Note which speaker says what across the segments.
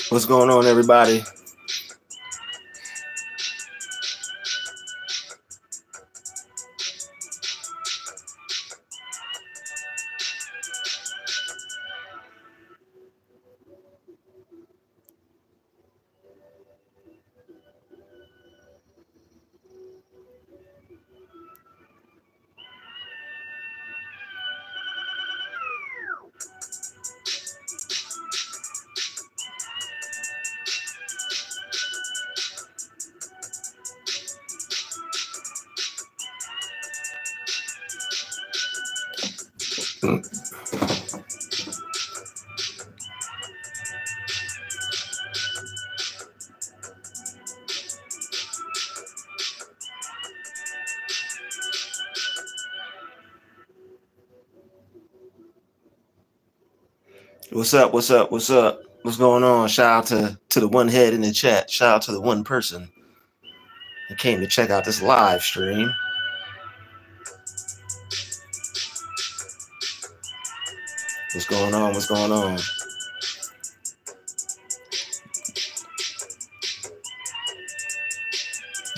Speaker 1: What's going on, everybody? What's up? What's up? What's up? What's going on? Shout out to the one head in the chat. Shout out to the one person that came to check out this live stream. What's going on? What's going on?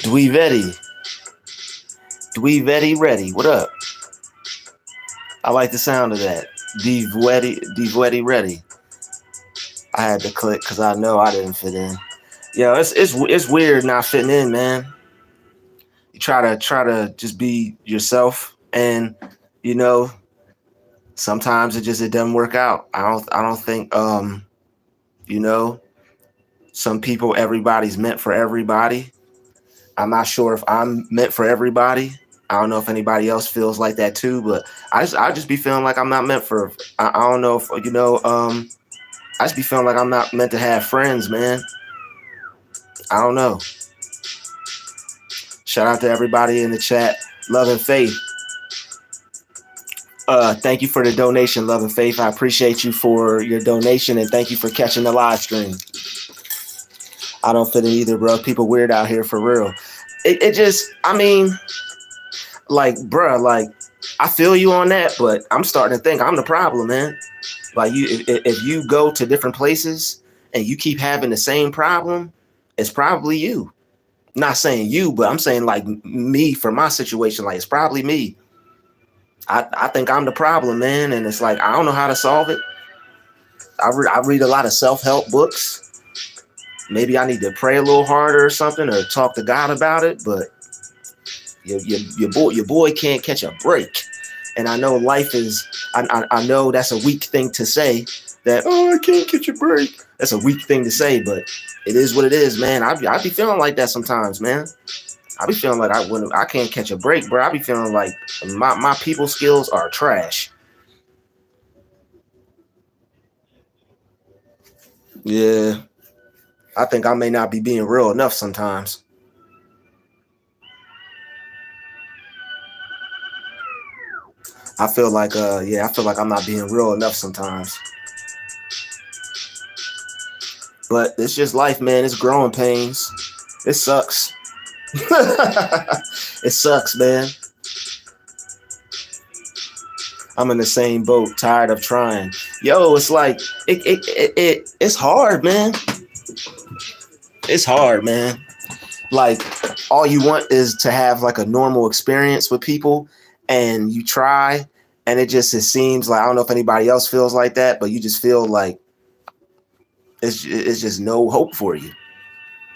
Speaker 1: Dweevetti ready. What up? I like the sound of that. Dweevetti ready. I had to click because I know I didn't fit in. Yo, it's weird not fitting in, man. You try to just be yourself, and you know, sometimes it doesn't work out. I don't think you know, some people, everybody's meant for everybody. I'm not sure if I'm meant for everybody. I don't know if anybody else feels like that too, but I just be feeling like I'm not meant for. I don't know if I just be feeling like I'm not meant to have friends, man. I don't know. Shout out to everybody in the chat. Love and Faith. Thank you for the donation, Love and Faith. I appreciate you for your donation, and thank you for catching the live stream. I don't fit in either, bro. People weird out here for real. It just, I mean, like, bro, like, I feel you on that, but I'm starting to think I'm the problem, man. Like, if you go to different places and you keep having the same problem, it's probably you. Not saying you, but I'm saying like me for my situation. Like, it's probably me. I think I'm the problem, man, and it's like I don't know how to solve it. I read a lot of self-help books. Maybe I need to pray a little harder or something, or talk to God about it. But your boy can't catch a break. And I know life is. I know that's a weak thing to say. That I can't catch a break. That's a weak thing to say, but it is what it is, man. I be feeling like that sometimes, man. I be feeling like I can't catch a break, bro. I be feeling like my people skills are trash. Yeah. I think I may not be being real enough sometimes. I feel like I'm not being real enough sometimes. But it's just life, man. It's growing pains. It sucks. It sucks, man. I'm in the same boat, tired of trying. Yo, it's like it's hard, man. It's hard, man. Like, all you want is to have like a normal experience with people, and you try, and it seems like, I don't know if anybody else feels like that, but you just feel like it's just no hope for you.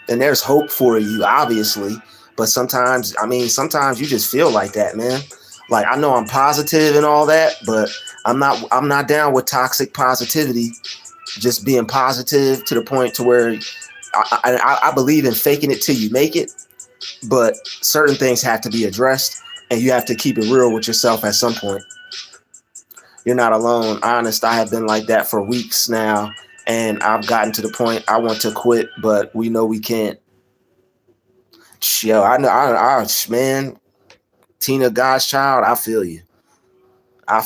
Speaker 1: And there's hope for you, obviously, but sometimes you just feel like that, man. Like, I know I'm positive and all that, but I'm not down with toxic positivity. Just being positive to the point to where I believe in faking it till you make it, but certain things have to be addressed, and you have to keep it real with yourself at some point. You're not alone. Honest, I have been like that for weeks now, and I've gotten to the point I want to quit, but we know we can't. Yo, man, Tina, God's child, I feel you. I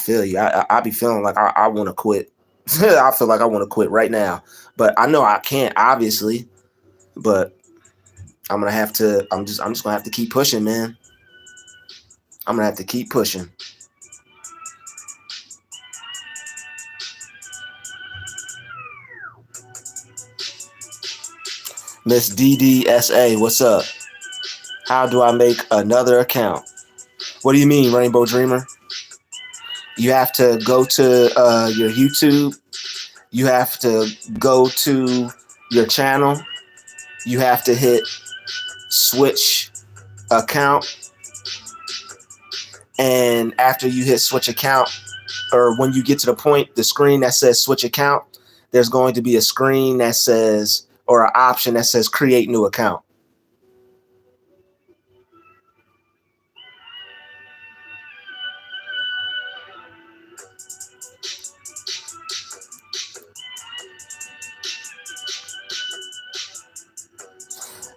Speaker 1: be feeling like I want to quit. I feel like I want to quit right now, but I know I can't, obviously. But I'm just gonna have to keep pushing, man. I'm gonna have to keep pushing. Miss DDSA, what's up? How do I make another account? What do you mean, Rainbow Dreamer? You have to go to your YouTube. You have to go to your channel. You have to hit switch account. And after you hit switch account, or when you get to the point, the screen that says switch account, there's going to be a screen that says, or an option that says create new account.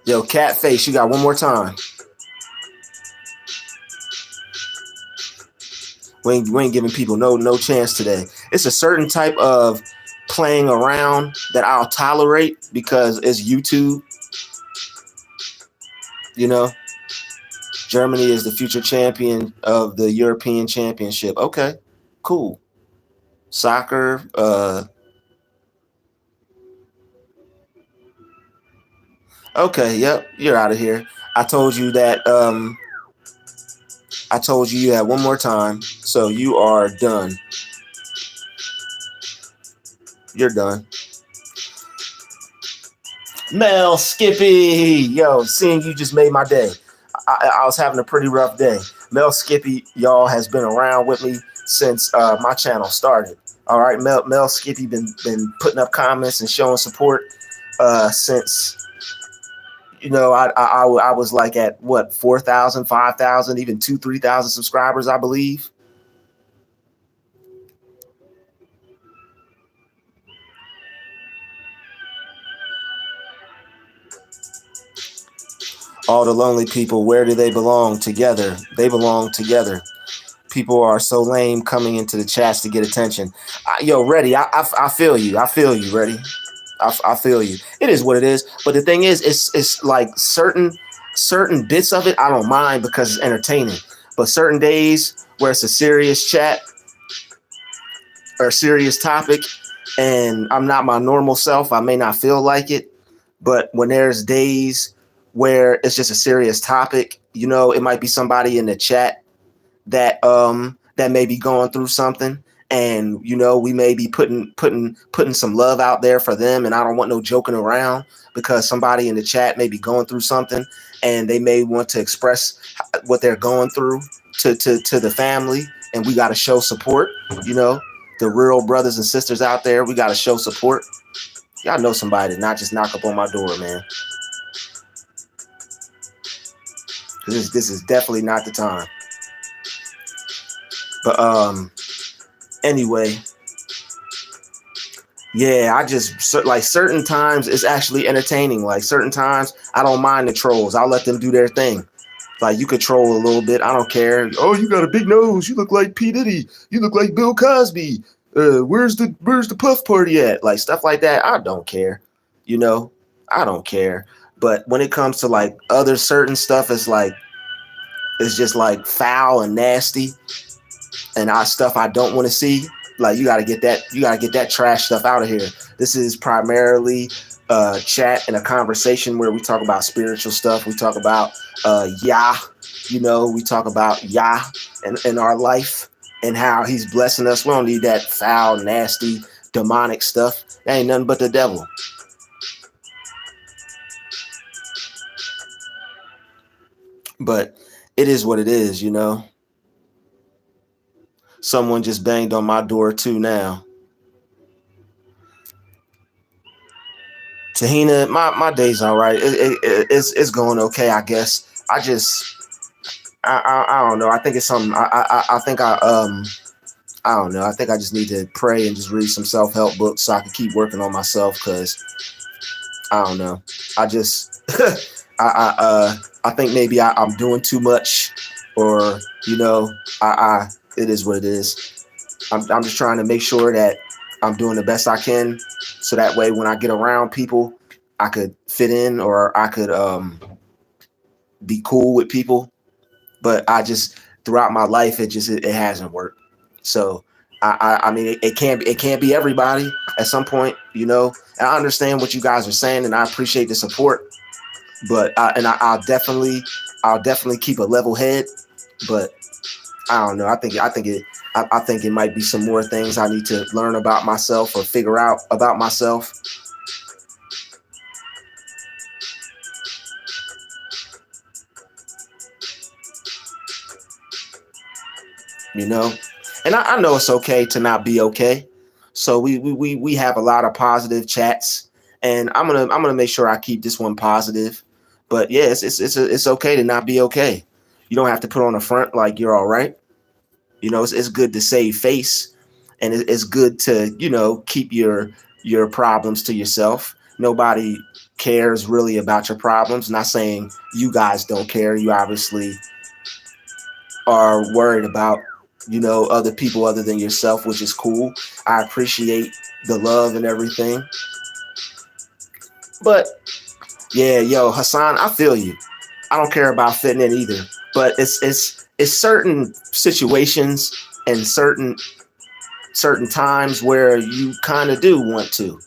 Speaker 1: Yo, Catface, you got one more time. We ain't giving people no chance today. It's a certain type of playing around that I'll tolerate because it's YouTube. You know, Germany is the future champion of the European Championship. Okay, cool. Soccer. Okay, yep, you're out of here. I told you that. I told you had one more time, so you are done. You're done. Mel Skippy, yo, seeing you just made my day. I was having a pretty rough day. Mel Skippy, y'all, has been around with me since my channel started. All right, Mel Skippy been putting up comments and showing support since, you know, I was like at what, 4,000, 5,000, even 2,000, 3,000 subscribers, I believe. All the lonely people, where do they belong? Together. They belong together. People are so lame coming into the chats to get attention. Yo, Reddy, I feel you. I feel you, Reddy. I feel you. It is what it is. But the thing is, it's like certain bits of it I don't mind because it's entertaining. But certain days where it's a serious chat or a serious topic and I'm not my normal self, I may not feel like it. But when there's days where it's just a serious topic, you know, it might be somebody in the chat that that may be going through something, and you know, we may be putting some love out there for them, and I don't want no joking around because somebody in the chat may be going through something and they may want to express what they're going through to the family, and we got to show support. You know, the real brothers and sisters out there, we got to show support. Y'all know somebody to not just knock up on my door, man. This is definitely not the time. But anyway, yeah, I just like certain times it's actually entertaining. Like certain times I don't mind the trolls. I'll let them do their thing. Like you could troll a little bit. I don't care. Oh, you got a big nose. You look like P. Diddy. You look like Bill Cosby. Where's the puff party at? Like stuff like that. I don't care. You know, I don't care. But when it comes to like other certain stuff, it's just like foul and nasty, and stuff I don't want to see. Like you gotta get that trash stuff out of here. This is primarily chat and a conversation where we talk about spiritual stuff. We talk about Yah, you know, we talk about Yah and our life and how he's blessing us. We don't need that foul, nasty, demonic stuff. That ain't nothing but the devil. But it is what it is, you know. Someone just banged on my door too now. Tahina, my day's all right. It's going okay, I guess. I don't know. I think it's something. I think I don't know. I think I just need to pray and just read some self-help books so I can keep working on myself. Cause I don't know. I just I think maybe I'm doing too much, or you know, it is what it is. I'm just trying to make sure that I'm doing the best I can, so that way when I get around people, I could fit in, or I could be cool with people. But I just throughout my life, it hasn't worked. So I mean, it can't be everybody at some point, you know. And I understand what you guys are saying, and I appreciate the support. But I'll definitely keep a level head. But I don't know. I think it might be some more things I need to learn about myself or figure out about myself. You know, and I know it's okay to not be okay. So we have a lot of positive chats, and I'm gonna make sure I keep this one positive. But yeah, it's okay to not be okay. You don't have to put on a front like you're all right. You know, it's good to save face, and it's good to, you know, keep your problems to yourself. Nobody cares really about your problems. Not saying you guys don't care. You obviously are worried about, you know, other people other than yourself, which is cool. I appreciate the love and everything. But yeah, yo, Hassan, I feel you. I don't care about fitting in either. But it's certain situations and certain times where you kind of do want to,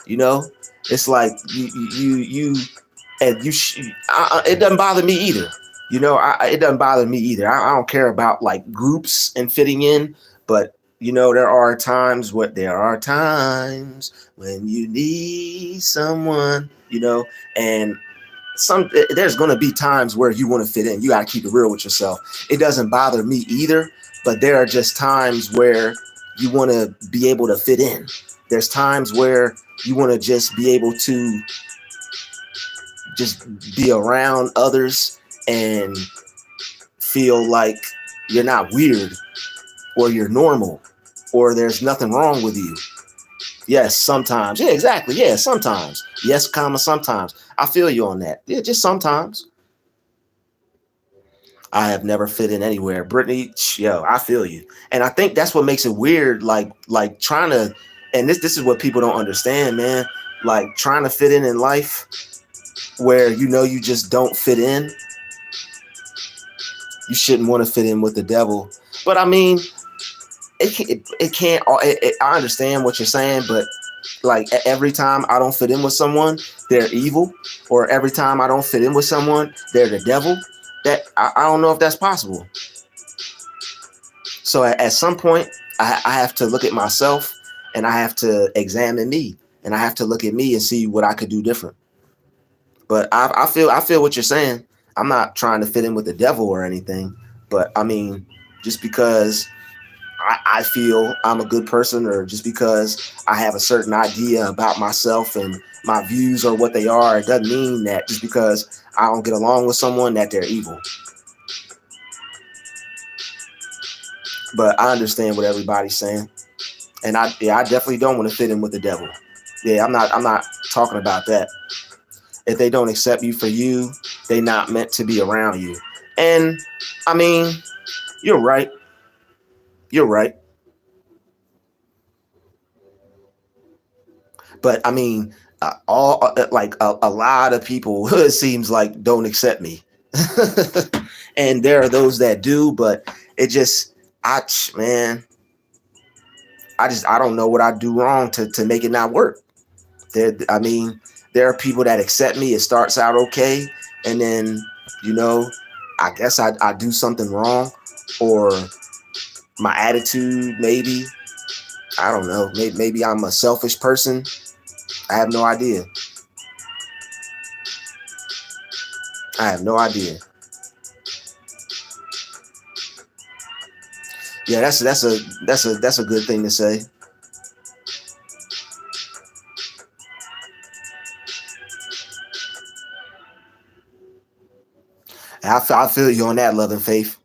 Speaker 1: you know. It's like you and it doesn't bother me either. You know, it doesn't bother me either. I don't care about like groups and fitting in, but you know, there are times when you need someone, you know, and there's going to be times where you want to fit in. You got to keep it real with yourself. It doesn't bother me either, but there are just times where you want to be able to fit in. There's times where you want to just be able to just be around others and feel like you're not weird or you're normal or there's nothing wrong with you. Yes, sometimes. Yeah, exactly. Yeah, sometimes. Yes, comma, sometimes. I feel you on that. Yeah, just sometimes. I have never fit in anywhere. Brittany, yo, I feel you. And I think that's what makes it weird. Like trying to, and this is what people don't understand, man. Like trying to fit in life where you know you just don't fit in. You shouldn't want to fit in with the devil. But I mean, it can't. I understand what you're saying, but like every time I don't fit in with someone, they're evil, or every time I don't fit in with someone, they're the devil. That I don't know if that's possible. So at some point, I have to look at myself, and I have to examine me, and I have to look at me and see what I could do different. But I feel what you're saying. I'm not trying to fit in with the devil or anything, but I mean, just because I feel I'm a good person, or just because I have a certain idea about myself and my views or what they are, it doesn't mean that just because I don't get along with someone that they're evil. But I understand what everybody's saying, and I definitely don't want to fit in with the devil. Yeah, I'm not talking about that. If they don't accept you for you, they not meant to be around you. And I mean, you're right. You're right. But I mean, a lot of people, it seems like, don't accept me. And there are those that do, but it just, man, I don't know what I do wrong to make it not work. I mean, there are people that accept me. It starts out okay, and then, you know, I guess I do something wrong, or my attitude, maybe. I don't know. Maybe I'm a selfish person. I have no idea. I have no idea. Yeah, that's a good thing to say. I feel you on that, love and faith.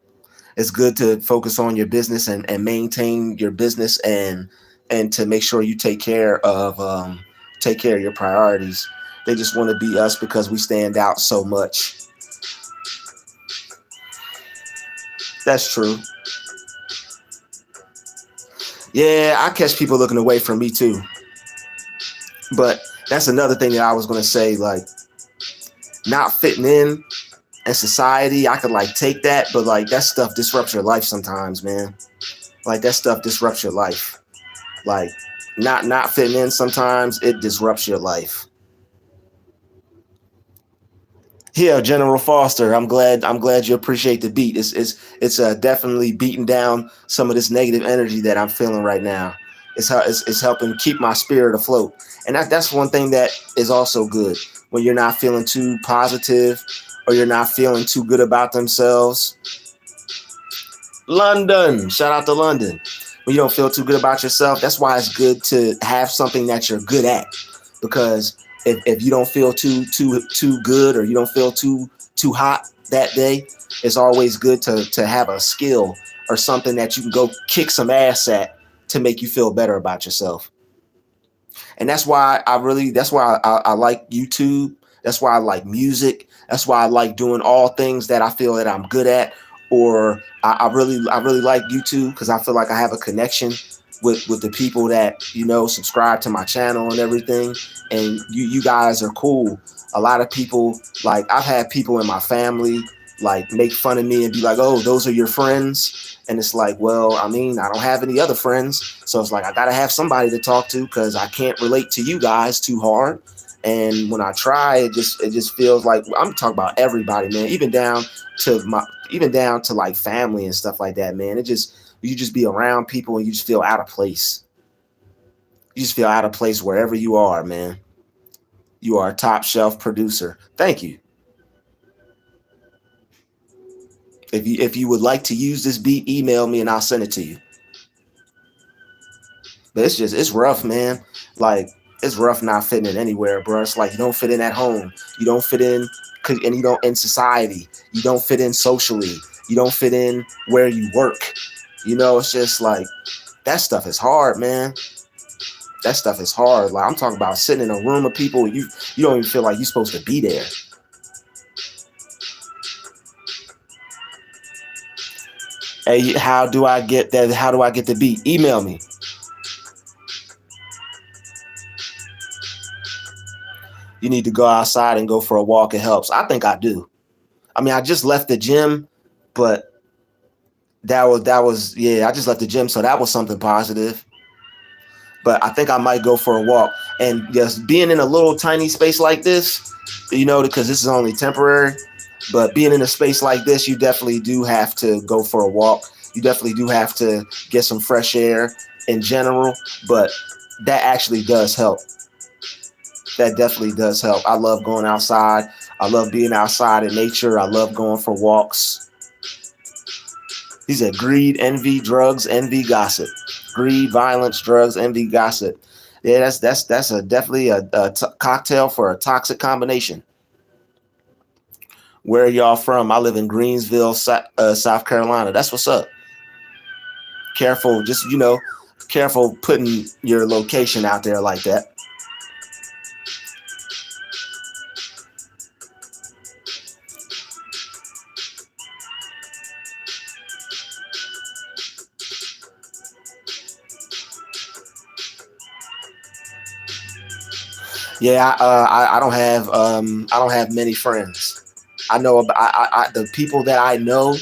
Speaker 1: It's good to focus on your business and maintain your business, and to make sure you take care of your priorities. They just want to be us because we stand out so much. That's true. Yeah, I catch people looking away from me too. But that's another thing that I was gonna say, like not fitting in society. I could like take that, but like that stuff disrupts your life sometimes, man. Like that stuff disrupts your life. Like not fitting in sometimes it disrupts your life. Yeah, General Foster. I'm glad you appreciate the beat. It's definitely beating down some of this negative energy that I'm feeling right now. It's helping keep my spirit afloat, and that's one thing that is also good when you're not feeling too positive or you're not feeling too good about themselves. London, shout out to London. When you don't feel too good about yourself, that's why it's good to have something that you're good at, because if you don't feel too good or you don't feel too hot that day, it's always good to have a skill or something that you can go kick some ass at to make you feel better about yourself. And that's why I like YouTube. That's why I like music. That's why I like doing all things that I feel that I'm good at. Or I really like YouTube because I feel like I have a connection with the people that subscribe to my channel and everything. And you guys are cool. A lot of people, like I've had people in my family like make fun of me and be like, "Oh, those are your friends." And it's like, well, I mean, I don't have any other friends. So it's like, I got to have somebody to talk to because I can't relate to you guys too hard. And when I try, it just feels like I'm talking about everybody, man, even down to like family and stuff like that, man. You just be around people and you just feel out of place. You just feel out of place wherever you are, man. You are a top shelf producer. Thank you. If you would like to use this beat, email me and I'll send it to you. But it's rough, man. Like it's rough not fitting in anywhere, bro. It's like you don't fit in at home. You don't fit in, and you don't in society. You don't fit in socially. You don't fit in where you work. It's just like that stuff is hard, man. That stuff is hard. Like I'm talking about sitting in a room of people, you don't even feel like you're supposed to be there. Hey, how do I get that? How do I get the beat? Email me. You need to go outside and go for a walk. It helps. I think I do. I mean, I just left the gym, but that was yeah. I just left the gym, so that was something positive. But I think I might go for a walk. And just being in a little tiny space like this, because this is only temporary. But being in a space like this, you definitely do have to go for a walk. You definitely do have to get some fresh air in general. But that actually does help. That definitely does help. I love going outside. I love being outside in nature. I love going for walks. He said greed, envy, drugs, envy, gossip. Greed, violence, drugs, envy, gossip. Yeah, that's definitely a cocktail for a toxic combination. Where are y'all from? I live in Greensville, South Carolina. That's what's up. Careful, just careful putting your location out there like that. Yeah, I don't have many friends. I know about the people that I know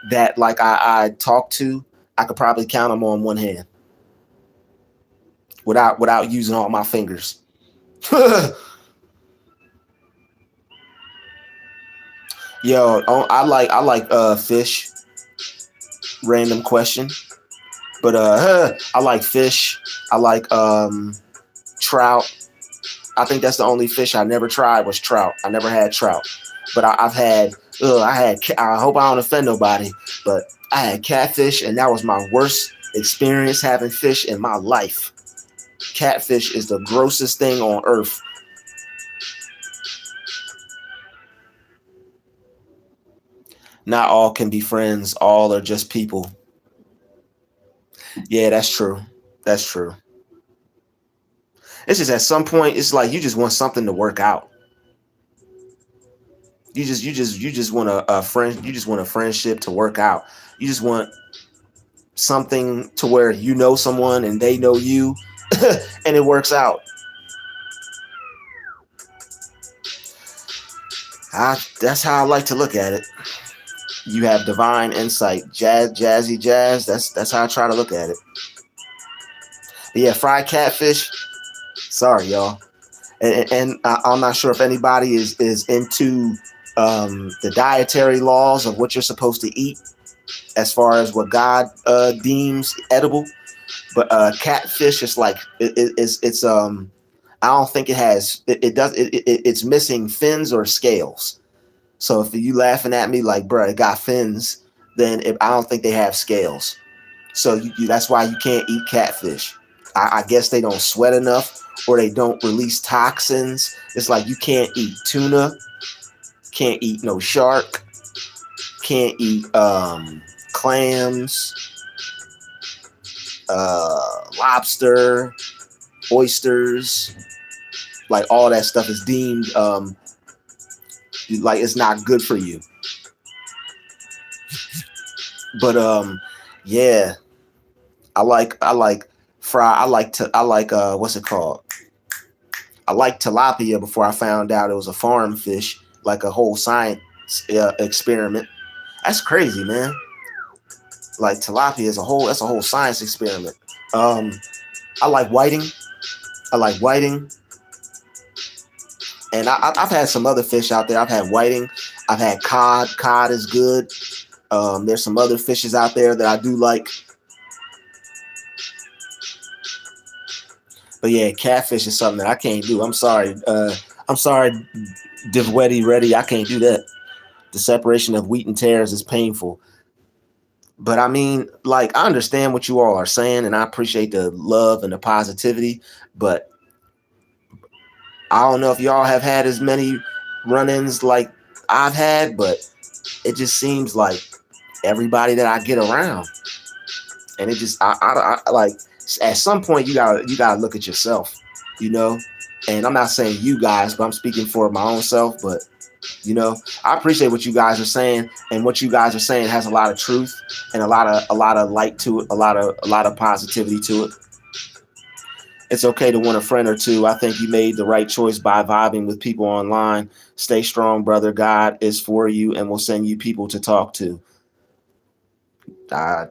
Speaker 1: that like I talk to. I could probably count them on one hand without using all my fingers. Yo, I like fish. Random question, but I like fish. I like trout. I think that's the only fish I never tried was trout. I never had trout, but I've had. I hope I don't offend nobody, but I had catfish, and that was my worst experience having fish in my life. Catfish is the grossest thing on earth. Not all can be friends. All are just people. Yeah, that's true. That's true. It's just at some point, it's like you just want something to work out. You just want a friend. You just want a friendship to work out. You just want something to where you know someone and they know you, and it works out. That's how I like to look at it. You have divine insight. Jazzy jazz. That's how I try to look at it. But yeah, fried catfish. Sorry, y'all. And I'm not sure if anybody is into the dietary laws of what you're supposed to eat as far as what God deems edible. But catfish is like it's I don't think it has it's missing fins or scales. So if you laughing at me like, bro, it got fins, then I don't think they have scales. So that's why you can't eat catfish. I guess they don't sweat enough or they don't release toxins. It's like you can't eat tuna, can't eat no shark, can't eat clams, lobster, oysters. Like all that stuff is deemed like it's not good for you. But yeah, I like fry. I like what's it called? I like tilapia before I found out it was a farm fish, like a whole science experiment. That's crazy, man. Like tilapia is that's a whole science experiment. I like whiting. I like whiting. And I've had some other fish out there. I've had whiting. I've had cod. Cod is good. There's some other fishes out there that I do like. But yeah, catfish is something that I can't do. I'm sorry. I'm sorry, Dietary ready. I can't do that. The separation of wheat and tares is painful. But I mean, like, I understand what you all are saying, and I appreciate the love and the positivity. But I don't know if y'all have had as many run-ins like I've had, but it just seems like everybody that I get around, and it just I like at some point you gotta look at yourself, you know. And I'm not saying you guys, but I'm speaking for my own self. But you know, I appreciate what you guys are saying, and what you guys are saying has a lot of truth and a lot of light to it, a lot of positivity to it. It's okay to want a friend or two. I think you made the right choice by vibing with people online. Stay strong, brother. God is for you and will send you people to talk to. I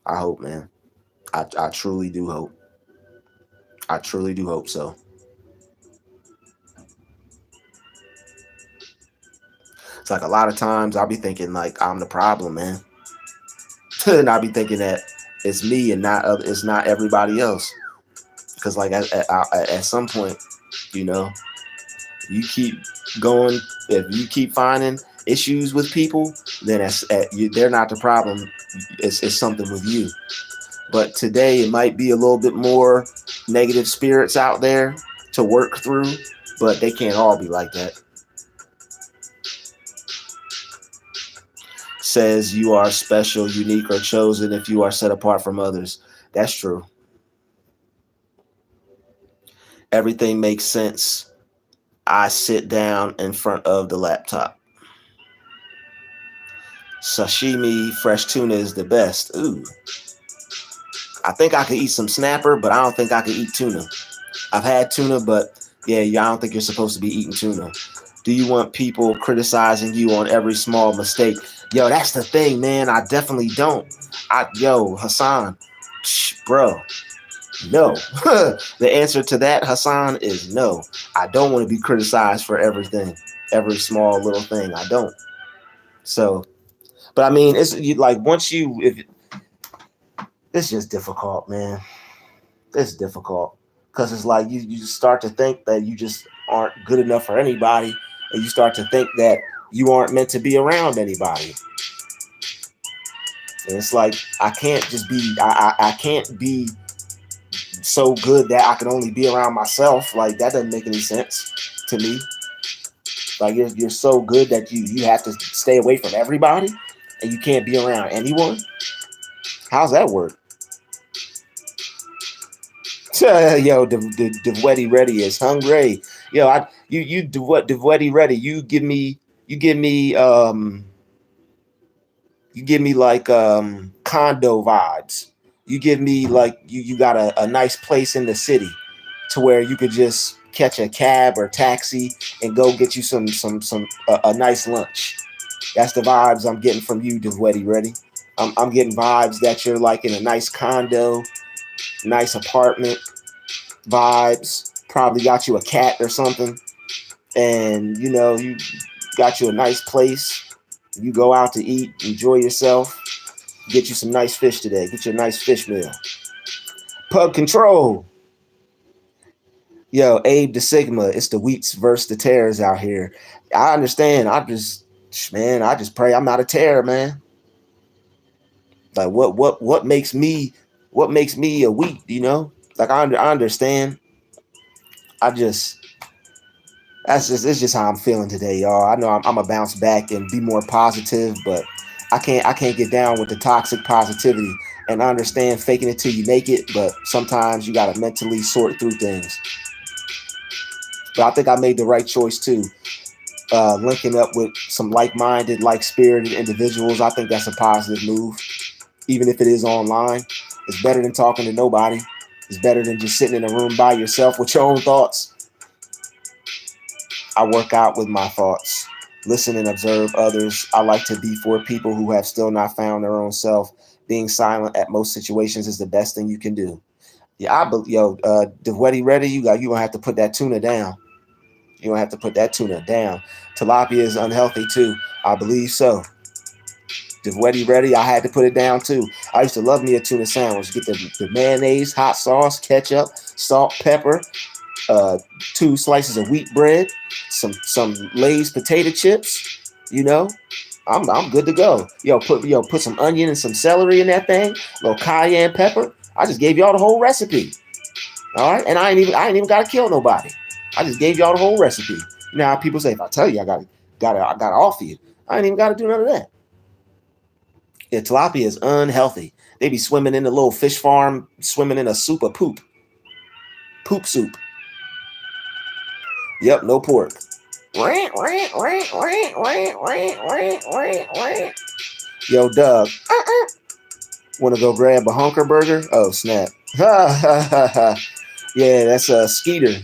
Speaker 1: hope, man. I truly do hope. I truly do hope so. It's like a lot of times I'll be thinking like I'm the problem, man. And I'll be thinking that it's me and it's not everybody else. Because like at some point, you know, you keep going. If you keep finding issues with people, then they're not the problem. It's something with you. But today it might be a little bit more negative spirits out there to work through, but they can't all be like that. Says you are special, unique, or chosen if you are set apart from others. That's true. Everything makes sense. I sit down in front of the laptop. Sashimi fresh tuna is the best. Ooh. I think I could eat some snapper, but I don't think I could eat tuna. I've had tuna, but yeah, I don't think you're supposed to be eating tuna. Do you want people criticizing you on every small mistake? Yo, that's the thing, man. I definitely don't. Hassan, bro, no. The answer to that, Hassan, is no. I don't want to be criticized for everything, every small little thing. I don't. So, but I mean, it's like it's just difficult, man. It's difficult because it's like you start to think that you just aren't good enough for anybody, and you start to think that you aren't meant to be around anybody. And it's like I can't just be I can't be so good that I can only be around myself. Like that doesn't make any sense to me. Like you're so good that you have to stay away from everybody and you can't be around anyone. How's that work? Yo, the Weddy ready is hungry. Yo, you the Weddy ready. You give me like condo vibes. You give me like you got a nice place in the city to where you could just catch a cab or taxi and go get you a nice lunch. That's the vibes I'm getting from you, Dietary. Ready? I'm getting vibes that you're like in a nice condo, nice apartment vibes. Probably got you a cat or something, and you got you a nice place. You go out to eat, enjoy yourself. Get you some nice fish today. Get you a nice fish meal. Pub control. Yo, Abe the Sigma. It's the wheats versus the tares out here. I understand. I just pray I'm not a tear, man. Like what makes me a wheat? Like I understand. I just it's just how I'm feeling today, y'all. I know I'm gonna bounce back and be more positive, but I can't get down with the toxic positivity. And I understand faking it till you make it, but sometimes you gotta mentally sort through things. But I think I made the right choice too. Linking up with some like-minded, like-spirited individuals, I think that's a positive move. Even if it is online, it's better than talking to nobody. It's better than just sitting in a room by yourself with your own thoughts. I work out with my thoughts, listen and observe others. I like to be for people who have still not found their own self. Being silent at most situations is the best thing you can do. Yeah, Dietary ready? You gonna have to put that tuna down. You gonna have to put that tuna down. Tilapia is unhealthy too. I believe so. Dietary ready? I had to put it down too. I used to love me a tuna sandwich. Get the mayonnaise, hot sauce, ketchup, salt, pepper, 2 slices of wheat bread, some Lay's potato chips. I'm good to go. Put some onion and some celery in that thing. A little cayenne pepper. I just gave y'all the whole recipe. All right, and I ain't even gotta kill nobody. I just gave y'all the whole recipe. You know how people say, if I tell you, I gotta offer you. I ain't even gotta do none of that. Yeah, tilapia is unhealthy. They be swimming in the little fish farm, swimming in a soup of poop. Poop soup. Yep, no pork. Yo, Doug, want to go grab a hunker burger? Oh, snap. Yeah, that's a Skeeter.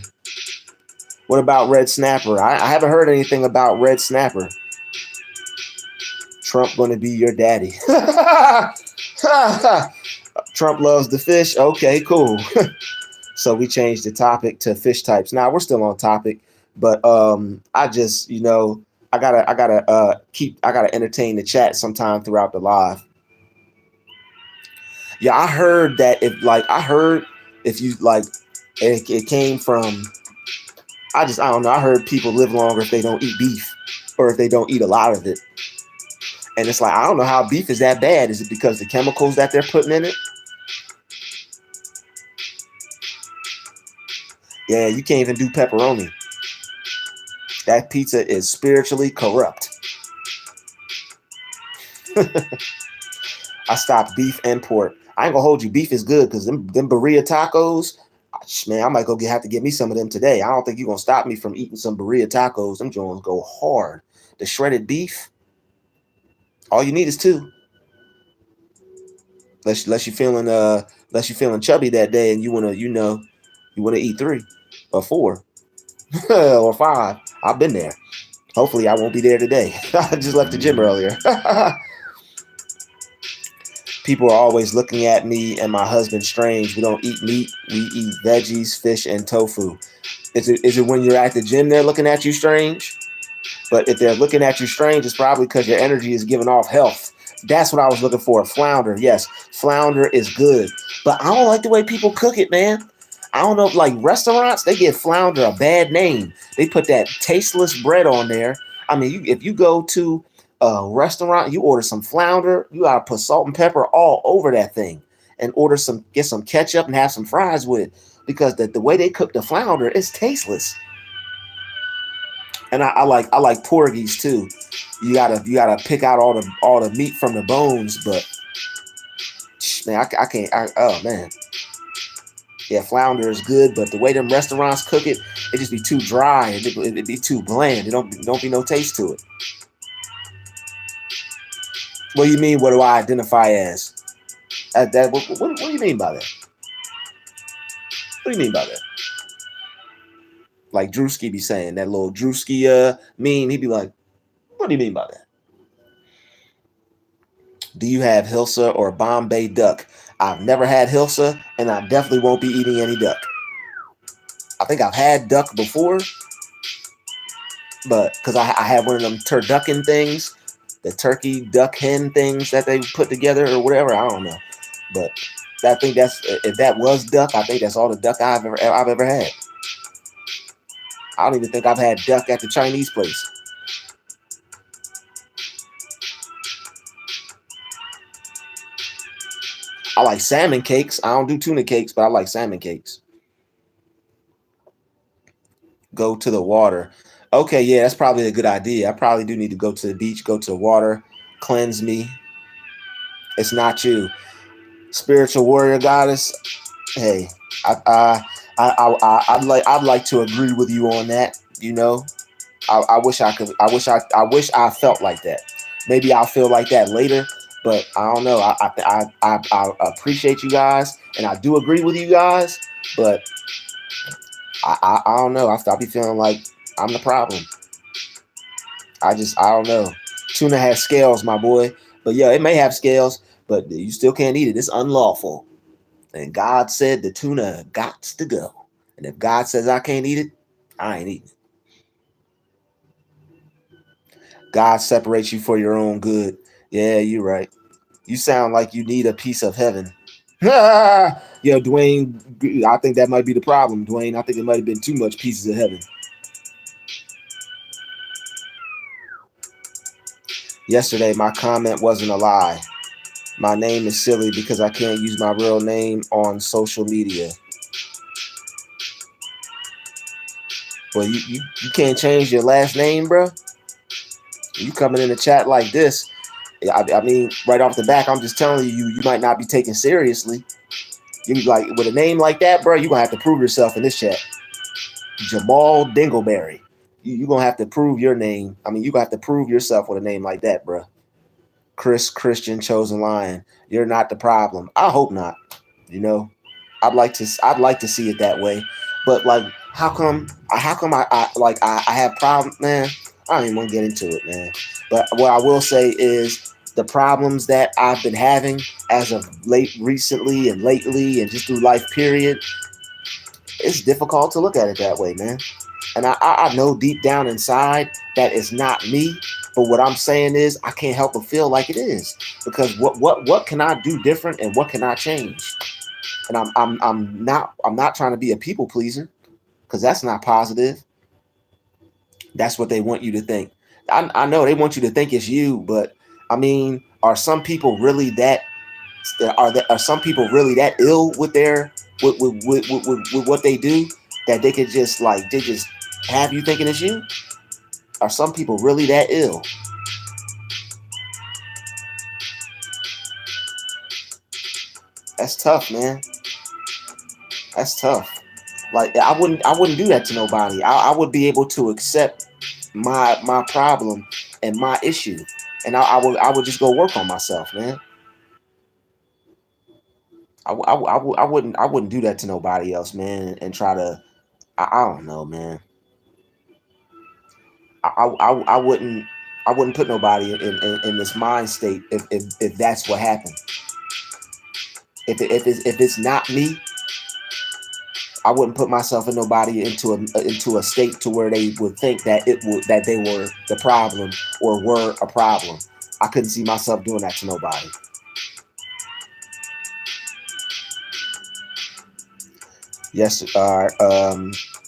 Speaker 1: What about Red Snapper? I haven't heard anything about Red Snapper. Trump going to be your daddy. Trump loves the fish. Okay, cool. So we changed the topic to fish types. Now we're still on topic, but I just I gotta entertain the chat sometime throughout the live. Yeah, I heard that if you like it came from I don't know. I heard people live longer if they don't eat beef or if they don't eat a lot of it. And it's like I don't know how beef is that bad. Is it because the chemicals that they're putting in it? Yeah, you can't even do pepperoni. That pizza is spiritually corrupt. I stopped beef and pork. I ain't gonna hold you. Beef is good because them burrito tacos, man, I might have to get me some of them today. I don't think you're gonna stop me from eating some burrito tacos. Them joints go hard. The shredded beef, all you need is 2. Unless you're feeling chubby that day and you wanna eat 3 or 4 or 5. I've been there. Hopefully I won't be there today. I just left the gym earlier. People are always looking at me and my husband strange. We don't eat meat. We eat veggies, fish, and tofu. Is it when you're at the gym they're looking at you strange? But if they're looking at you strange, it's probably because your energy is giving off health. That's what I was looking for. Flounder. Yes, flounder is good. But I don't like the way people cook it, man. I don't know if like restaurants, they give flounder a bad name. They put that tasteless bread on there. I mean, if you go to a restaurant, you order some flounder, you gotta put salt and pepper all over that thing and get some ketchup and have some fries with it. Because the way they cook the flounder is tasteless. And I like porgies too. You gotta pick out all the meat from the bones, but man, I can't. Oh man, yeah, flounder is good, but the way them restaurants cook it, it just be too dry. It be too bland. It don't be no taste to it. What do you mean? What do I identify as? What do you mean by that? What do you mean by that? Like Drewski be saying that little Drewski mean. He be like, what do you mean by that? Do you have Hilsa or Bombay duck? I've never had Hilsa, and I definitely won't be eating any duck. I think I've had duck before, but because I had one of them turducken things, the turkey duck hen things that they put together or whatever. I don't know, but I think that's, if that was duck, I think that's all the duck I've ever had. I don't even think I've had duck at the Chinese place. I like salmon cakes. I don't do tuna cakes, but I like salmon cakes. Go to the water. Okay, yeah, that's probably a good idea. I probably do need to go to the beach, go to the water, cleanse me. It's not you, spiritual warrior goddess. Hey, I'd like to agree with you on that. You know, I wish I could. I wish I felt like that. Maybe I'll feel like that later, but I don't know. I appreciate you guys, and I do agree with you guys, but I don't know. I'll be feeling like I'm the problem. I don't know. Tuna has scales, my boy. But yeah, it may have scales, but you still can't eat it. It's unlawful. And God said the tuna gots to go. And if God says I can't eat it, I ain't eating it. God separates you for your own good. Yeah, you're right. You sound like you need a piece of heaven. Yo, Dwayne, I think that might be the problem, Dwayne. I think it might have been too much pieces of heaven. Yesterday, my comment wasn't a lie. My name is silly because I can't use my real name on social media. Well, you can't change your last name, bro. You coming in the chat like this. I mean, right off the back, I'm just telling you might not be taken seriously. You like, with a name like that, bro, you're going to have to prove yourself in this chat. Jamal Dingleberry. You're going to have to prove your name. I mean, you're going to have to prove yourself with a name like that, bro. Chris Christian Chosen Lion. You're not the problem. I hope not. You know, I'd like to see it that way. But like, how come I have problems, man? I don't even want to get into it, man. But what I will say is the problems that I've been having as of recently and lately and just through life period, it's difficult to look at it that way, man. And I know deep down inside that it's not me. But what I'm saying is I can't help but feel like it is. Because what can I do different and what can I change? And I'm not trying to be a people pleaser, because that's not positive. That's what they want you to think. I know they want you to think it's you, but I mean, are some people really that ill with their with what they do, that they could just have you thinking it's you? Are some people really that ill? That's tough, man. That's tough. Like, I wouldn't do that to nobody. I would be able to accept my problem and my issue, and I would just go work on myself, man. I wouldn't do that to nobody else, man, and try to. I don't know, man. I wouldn't put nobody in this mind state if that's what happened. If it's not me, I wouldn't put myself and nobody into a state to where they would think that they were the problem or were a problem. I couldn't see myself doing that to nobody. Yes,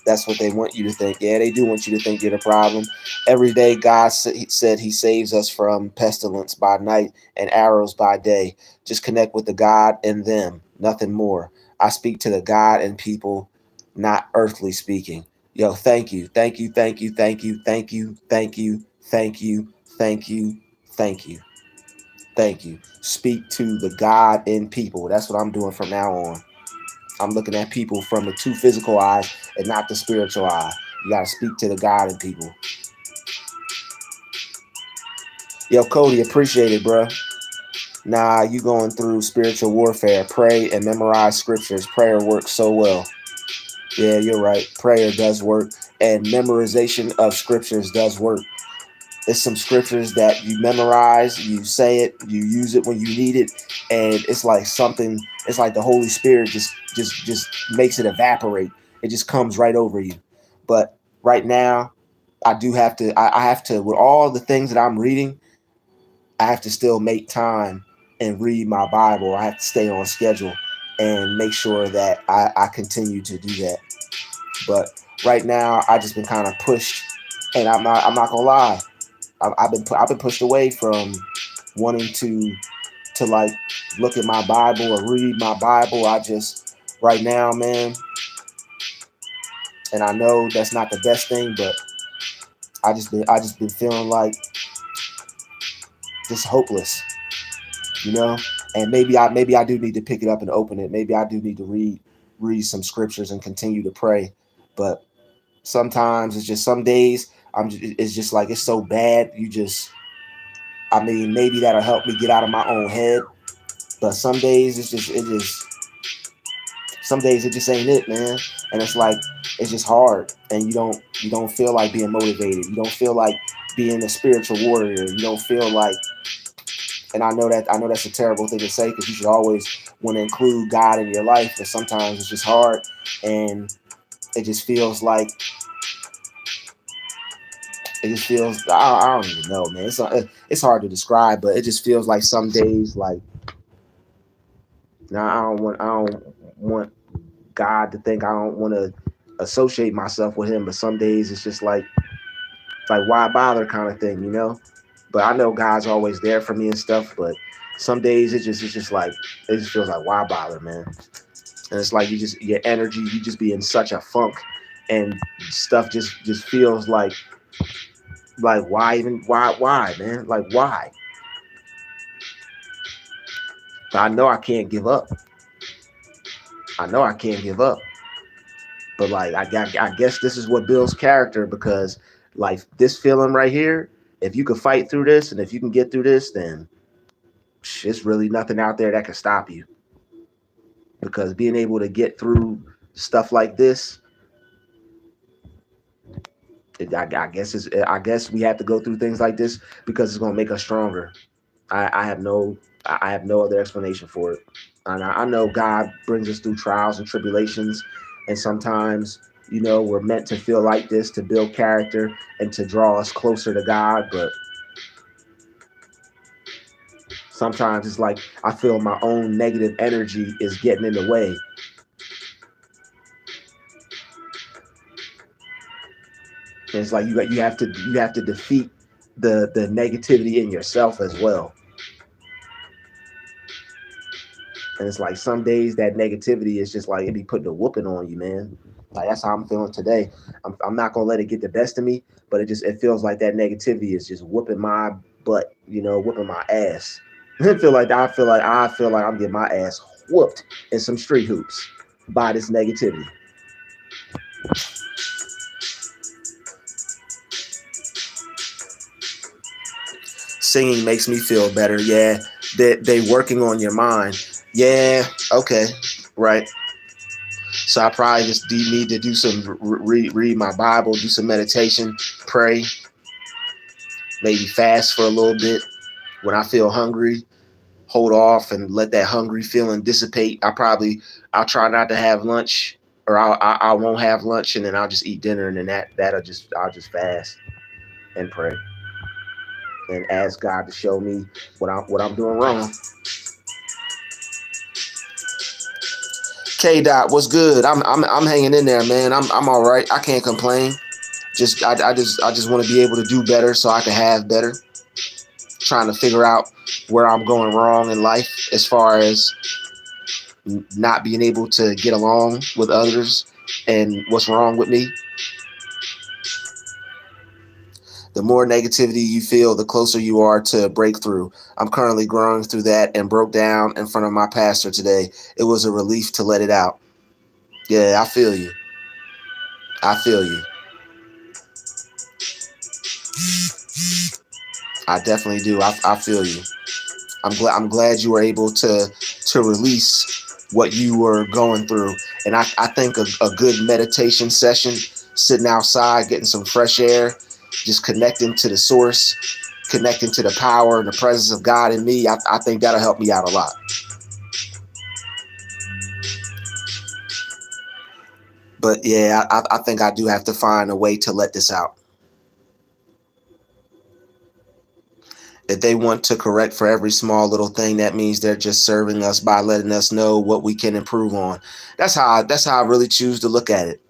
Speaker 1: that's what they want you to think. Yeah, they do want you to think you're the problem. Every day, God said He saves us from pestilence by night and arrows by day. Just connect with the God in them, nothing more. I speak to the God in people, not earthly speaking. Yo, thank you, thank you, thank you, thank you, thank you, thank you, thank you, thank you, thank you, thank you. Speak to the God in people. That's what I'm doing from now on. I'm looking at people from the two physical eyes and not the spiritual eye. You got to speak to the God in people. Yo, Cody, appreciate it, bro. Nah, you going through spiritual warfare. Pray and memorize scriptures. Prayer works so well. Yeah, you're right. Prayer does work, and memorization of scriptures does work. It's some scriptures that you memorize, you say it, you use it when you need it, and it's like something. It's like the Holy Spirit just makes it evaporate. It just comes right over you. But right now, I do have to. I have to, with all the things that I'm reading, I have to still make time and read my Bible. I have to stay on schedule and make sure that I continue to do that. But right now, I just been kind of pushed, and I'm not gonna lie. I've been pushed away from wanting to like look at my Bible or read my Bible. I just right now, man, and I know that's not the best thing, but I just been feeling like just hopeless, you know. And maybe I do need to pick it up and open it. Maybe I do need to read some scriptures and continue to pray. But sometimes it's just some days it's just like it's so bad. I mean, maybe that'll help me get out of my own head. But some days some days it just ain't it, man. And it's like it's just hard, and you don't feel like being motivated. You don't feel like being a spiritual warrior. You don't feel like, and I know that's a terrible thing to say because you should always want to include God in your life, but sometimes it's just hard, and it just feels like I don't even know, man. It's hard to describe, but it just feels like some days like now I don't want God to think I don't want to associate myself with him, but some days it's just like why bother kind of thing, you know. But I know God's always there for me and stuff, but some days it's just like it just feels like why bother, man. And it's like your energy, you just be in such a funk, and stuff just feels like why man, like why. But I know I can't give up. I know I can't give up. But like I guess this is what builds character, because like this feeling right here, if you can fight through this and if you can get through this, then it's really nothing out there that can stop you. Because being able to get through stuff like this, I guess we have to go through things like this because it's gonna make us stronger. I have no other explanation for it. And I know God brings us through trials and tribulations, and sometimes we're meant to feel like this to build character and to draw us closer to God. But sometimes it's like I feel my own negative energy is getting in the way. And it's like you have to defeat the negativity in yourself as well. And it's like some days that negativity is just like it be putting a whooping on you, man. Like that's how I'm feeling today. I'm not gonna let it get the best of me, but it feels like that negativity is just whooping my butt, whooping my ass. I feel like I'm getting my ass whooped in some street hoops by this negativity. Singing makes me feel better. Yeah, they working on your mind. Yeah, okay, right. So I probably just need to do some read my Bible, do some meditation, pray, maybe fast for a little bit. When I feel hungry, hold off and let that hungry feeling dissipate. I'll try not to have lunch, or I won't have lunch, and then I'll just eat dinner, and then I'll just fast and pray and ask God to show me what I'm doing wrong. K Dot, what's good? I'm hanging in there, man. I'm all right. I can't complain. I just want to be able to do better so I can have better. Trying to figure out where I'm going wrong in life as far as not being able to get along with others and what's wrong with me. The more negativity you feel, the closer you are to breakthrough. I'm currently growing through that and broke down in front of my pastor today. It was a relief to let it out. Yeah, I feel you. I feel you. I definitely do. I feel you. I'm glad you were able to release what you were going through. And I think a good meditation session, sitting outside, getting some fresh air, just connecting to the source, connecting to the power and the presence of God in me, I think that'll help me out a lot. But yeah, I think I do have to find a way to let this out. If they want to correct for every small little thing, that means they're just serving us by letting us know what we can improve on. That's how I really choose to look at it.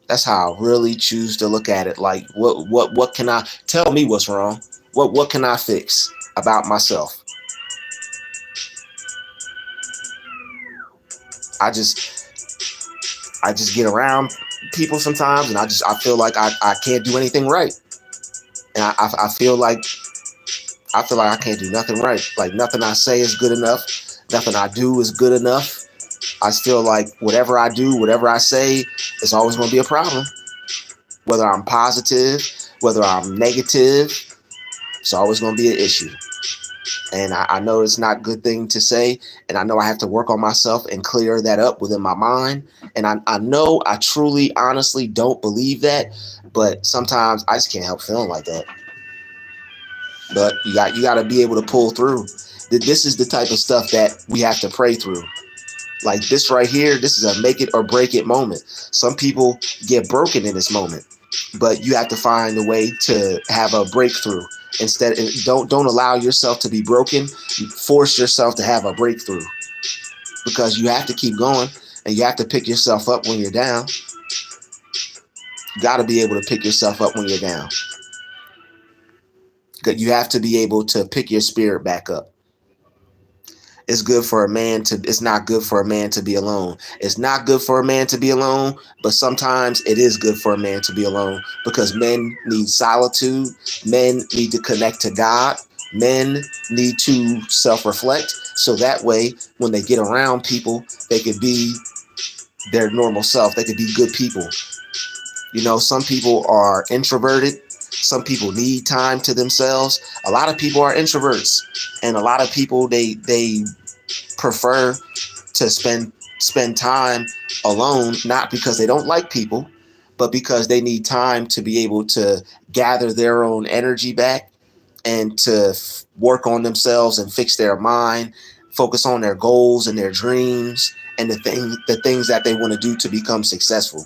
Speaker 1: That's how I really choose to look at it. Like, what can I tell me what's wrong? What can I fix about myself? I just get around people sometimes, and I feel like I can't do anything right, and I feel like I can't do nothing right. Like, nothing I say is good enough. Nothing I do is good enough. I feel like whatever I do, whatever I say, it's always going to be a problem. Whether I'm positive, whether I'm negative, it's always going to be an issue. And I know it's not a good thing to say. And I know I have to work on myself and clear that up within my mind. And I know I truly, honestly don't believe that. But sometimes I just can't help feeling like that. But you got to be able to pull through. This is the type of stuff that we have to pray through. Like this right here, this is a make it or break it moment. Some people get broken in this moment, but you have to find a way to have a breakthrough. Instead, don't allow yourself to be broken. Force yourself to have a breakthrough, because you have to keep going, and you have to pick yourself up when you're down. You got to be able to pick yourself up when you're down. You have to be able to pick your spirit back up. It's not good for a man to be alone. It's not good for a man to be alone, but sometimes it is good for a man to be alone, because men need solitude. Men need to connect to God. Men need to self-reflect, so that way when they get around people, they could be their normal self. They could be good people. You know, some people are introverted. Some people need time to themselves. A lot of people are introverts, and a lot of people they prefer to spend time alone, not because they don't like people, but because they need time to be able to gather their own energy back and to work on themselves and fix their mind, focus on their goals and their dreams and the things that they want to do to become successful.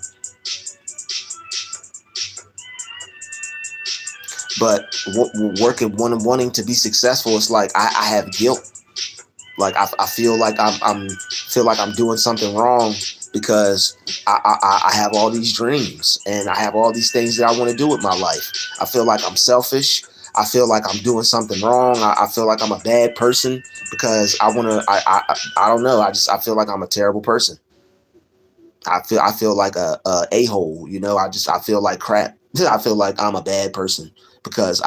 Speaker 1: But wanting to be successful, it's like I have guilt. Like I feel like I'm doing something wrong, because I have all these dreams and I have all these things that I want to do with my life. I feel like I'm selfish. I feel like I'm doing something wrong. I feel like I'm a bad person because I don't know. I feel like I'm a terrible person. I feel like a hole. You know, I feel like crap. I feel like I'm a bad person because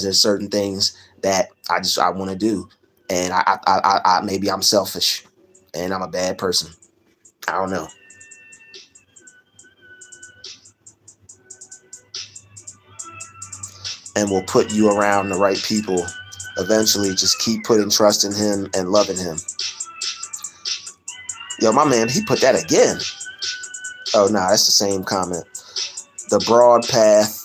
Speaker 1: there's certain things that I want to do, and I maybe I'm selfish, and I'm a bad person. I don't know. And will put you around the right people. Eventually, just keep putting trust in him and loving him. Yo, my man, he put that again. Oh, no, that's the same comment. The broad path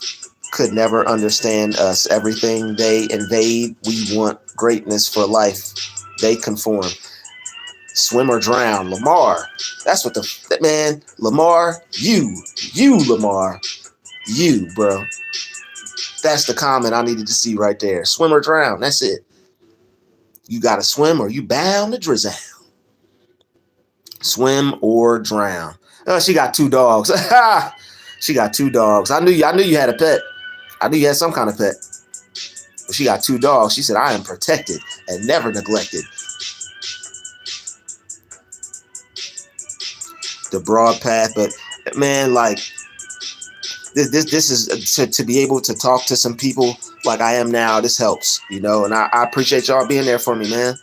Speaker 1: could never understand us. Everything they invade, we want greatness for life. They conform. Swim or drown. Lamar. That's what man, Lamar, you, Lamar, you, bro. That's the comment I needed to see right there. Swim or drown. That's it. You got to swim or you bound to drizzle. Swim or drown. Oh, she got 2 dogs. She got 2 dogs. I knew you had a pet. I knew you had some kind of pet. But she got 2 dogs. She said, I am protected and never neglected. The broad path. But man, like this is to be able to talk to some people like I am now. This helps, you know, and I appreciate y'all being there for me, man.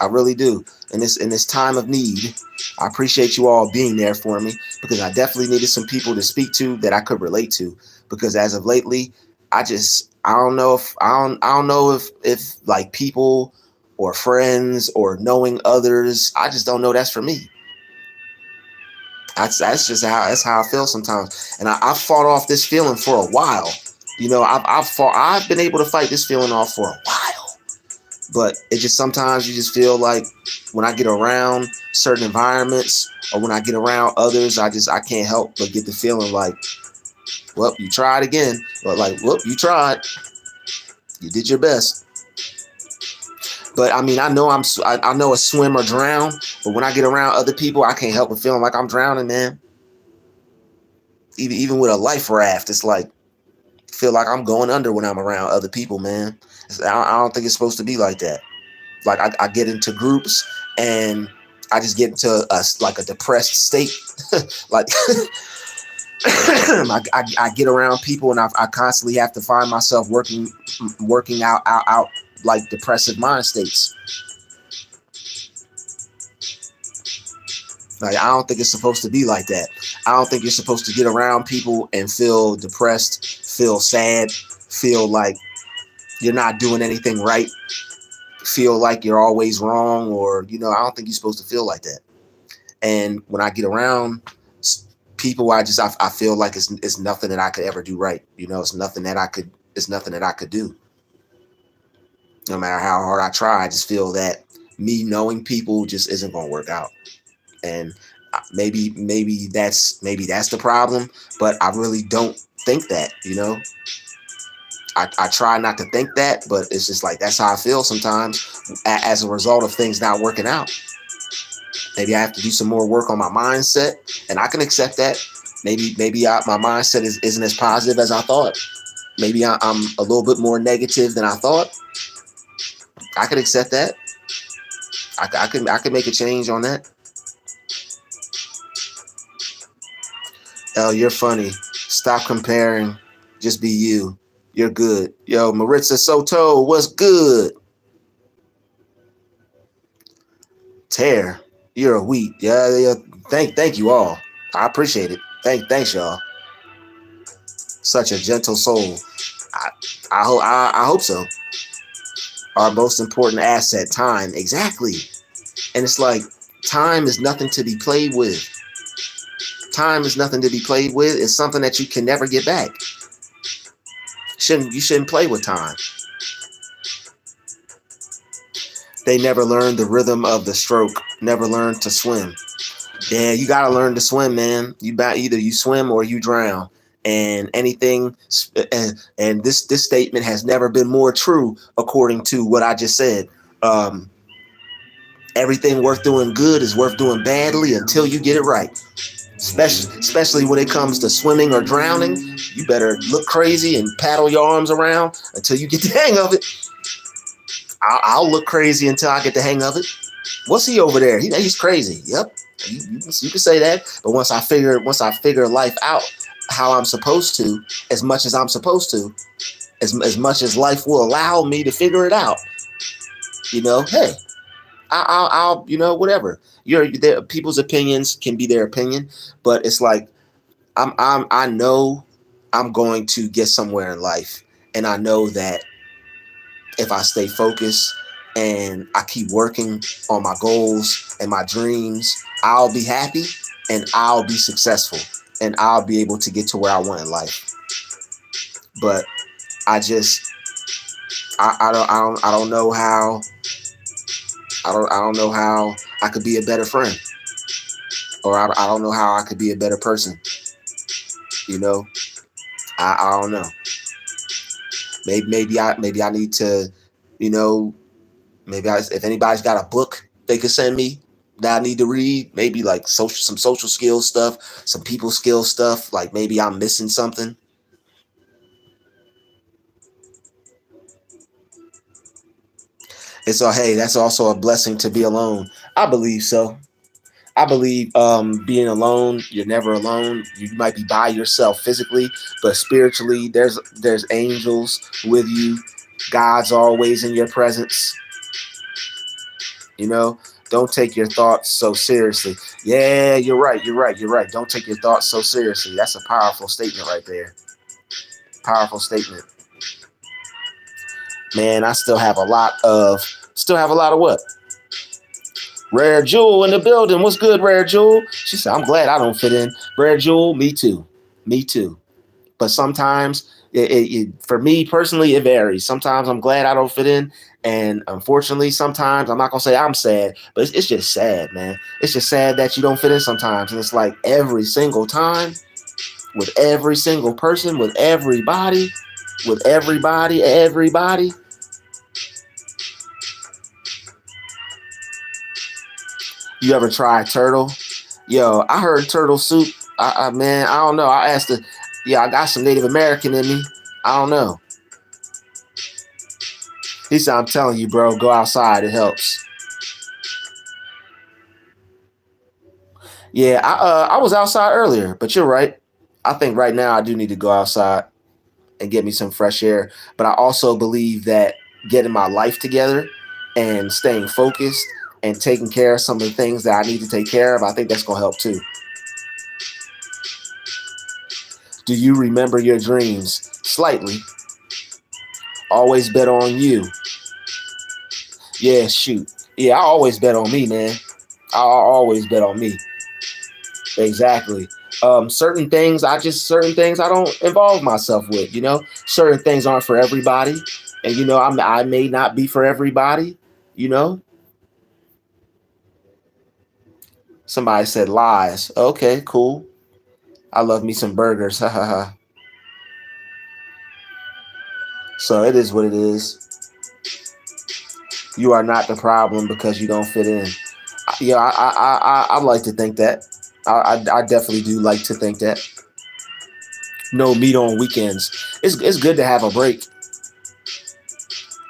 Speaker 1: I really do. In this time of need, I appreciate you all being there for me, because I definitely needed some people to speak to that I could relate to. Because as of lately, I don't know if like people or friends or knowing others, I just don't know that's for me. That's how I feel sometimes. And I fought off this feeling for a while. You know, I've been able to fight this feeling off for a while, but it just sometimes you just feel like when I get around certain environments or when I get around others, I can't help but get the feeling like, well, you tried again, but like, well, you tried, you did your best. But I mean, I know a swim or drown, but when I get around other people, I can't help but feeling like I'm drowning, man. Even with a life raft, it's like feel like I'm going under when I'm around other people, man. I don't think it's supposed to be like that. Like I get into groups and I just get into a depressed state. Like I get around people and I constantly have to find myself working out like depressive mind states. Like I don't think it's supposed to be like that. I don't think you're supposed to get around people and feel depressed, feel sad, feel like you're not doing anything right, feel like you're always wrong, or I don't think you're supposed to feel like that. And when I get around people, I feel like it's nothing that I could ever do right. It's nothing that I could do. No matter how hard I try, I just feel that me knowing people just isn't going to work out. And maybe that's the problem, but I really don't think that. I try not to think that, but it's just like that's how I feel sometimes as a result of things not working out. Maybe I have to do some more work on my mindset, and I can accept that. Maybe my mindset isn't as positive as I thought. Maybe I'm a little bit more negative than I thought. I could accept that. I could make a change on that. Oh, you're funny. Stop comparing. Just be you. You're good. Yo, Maritza Soto, what's good? Tear, you're a wheat. Yeah. Thank you all. I appreciate it. Thanks y'all. Such a gentle soul. I hope so. Our most important asset, time. Exactly. And it's like time is nothing to be played with. Time is nothing to be played with. It's something that you can never get back. You shouldn't play with time. They never learned the rhythm of the stroke. Never learned to swim. Yeah, you gotta learn to swim, man. Either you swim or you drown. And anything, and this statement has never been more true, according to what I just said. Everything worth doing good is worth doing badly until you get it right. Especially when it comes to swimming or drowning, you better look crazy and paddle your arms around until you get the hang of it. I'll look crazy until I get the hang of it. What's he over there? He's crazy. Yep, you can say that. But once I figure life out how I'm supposed to, as much as I'm supposed to, as much as life will allow me to figure it out, hey, I'll whatever. People's opinions can be their opinion, but it's like I know I'm going to get somewhere in life, and I know that if I stay focused and I keep working on my goals and my dreams, I'll be happy and I'll be successful and I'll be able to get to where I want in life. But I don't know how. I don't know how I could be a better friend, or I don't know how I could be a better person. I don't know. Maybe I need to, if anybody's got a book they could send me that I need to read, maybe like some social skills stuff, some people skills stuff. Like maybe I'm missing something. Hey, that's also a blessing to be alone. I believe so. I believe being alone, you're never alone. You might be by yourself physically, but spiritually, there's angels with you. God's always in your presence. Don't take your thoughts so seriously. Yeah, you're right. Don't take your thoughts so seriously. That's a powerful statement right there. Powerful statement. Man, I still have a lot of what? Rare Jewel in the building. What's good, Rare Jewel? She said, I'm glad I don't fit in. Rare Jewel, me too. But sometimes For me personally, it varies. Sometimes I'm glad I don't fit in, and unfortunately, sometimes I'm not gonna say I'm sad, but it's just sad, man. It's just sad that you don't fit in sometimes, and it's like every single time, with every single person, with everybody, everybody. You ever try turtle? Yo, I heard turtle soup. Man, I don't know. I asked the, yeah, I got some Native American in me. I don't know. He said, I'm telling you, bro, go outside. It helps. Yeah, I was outside earlier, but you're right. I think right now I do need to go outside and get me some fresh air. But I also believe that getting my life together and staying focused and taking care of some of the things that I need to take care of, I think that's going to help too. Do you remember your dreams? Slightly. Always bet on you. Yeah, shoot. Yeah, I always bet on me, man. I always bet on me. Exactly. Certain things I don't involve myself with, you know. Certain things aren't for everybody. And you know, I may not be for everybody, you know. Somebody said lies. Okay, cool. I love me some burgers. Ha ha ha. So it is what it is. You are not the problem because you don't fit in. Yeah, I like to think that. I definitely do like to think that. No meat on weekends. It's good to have a break.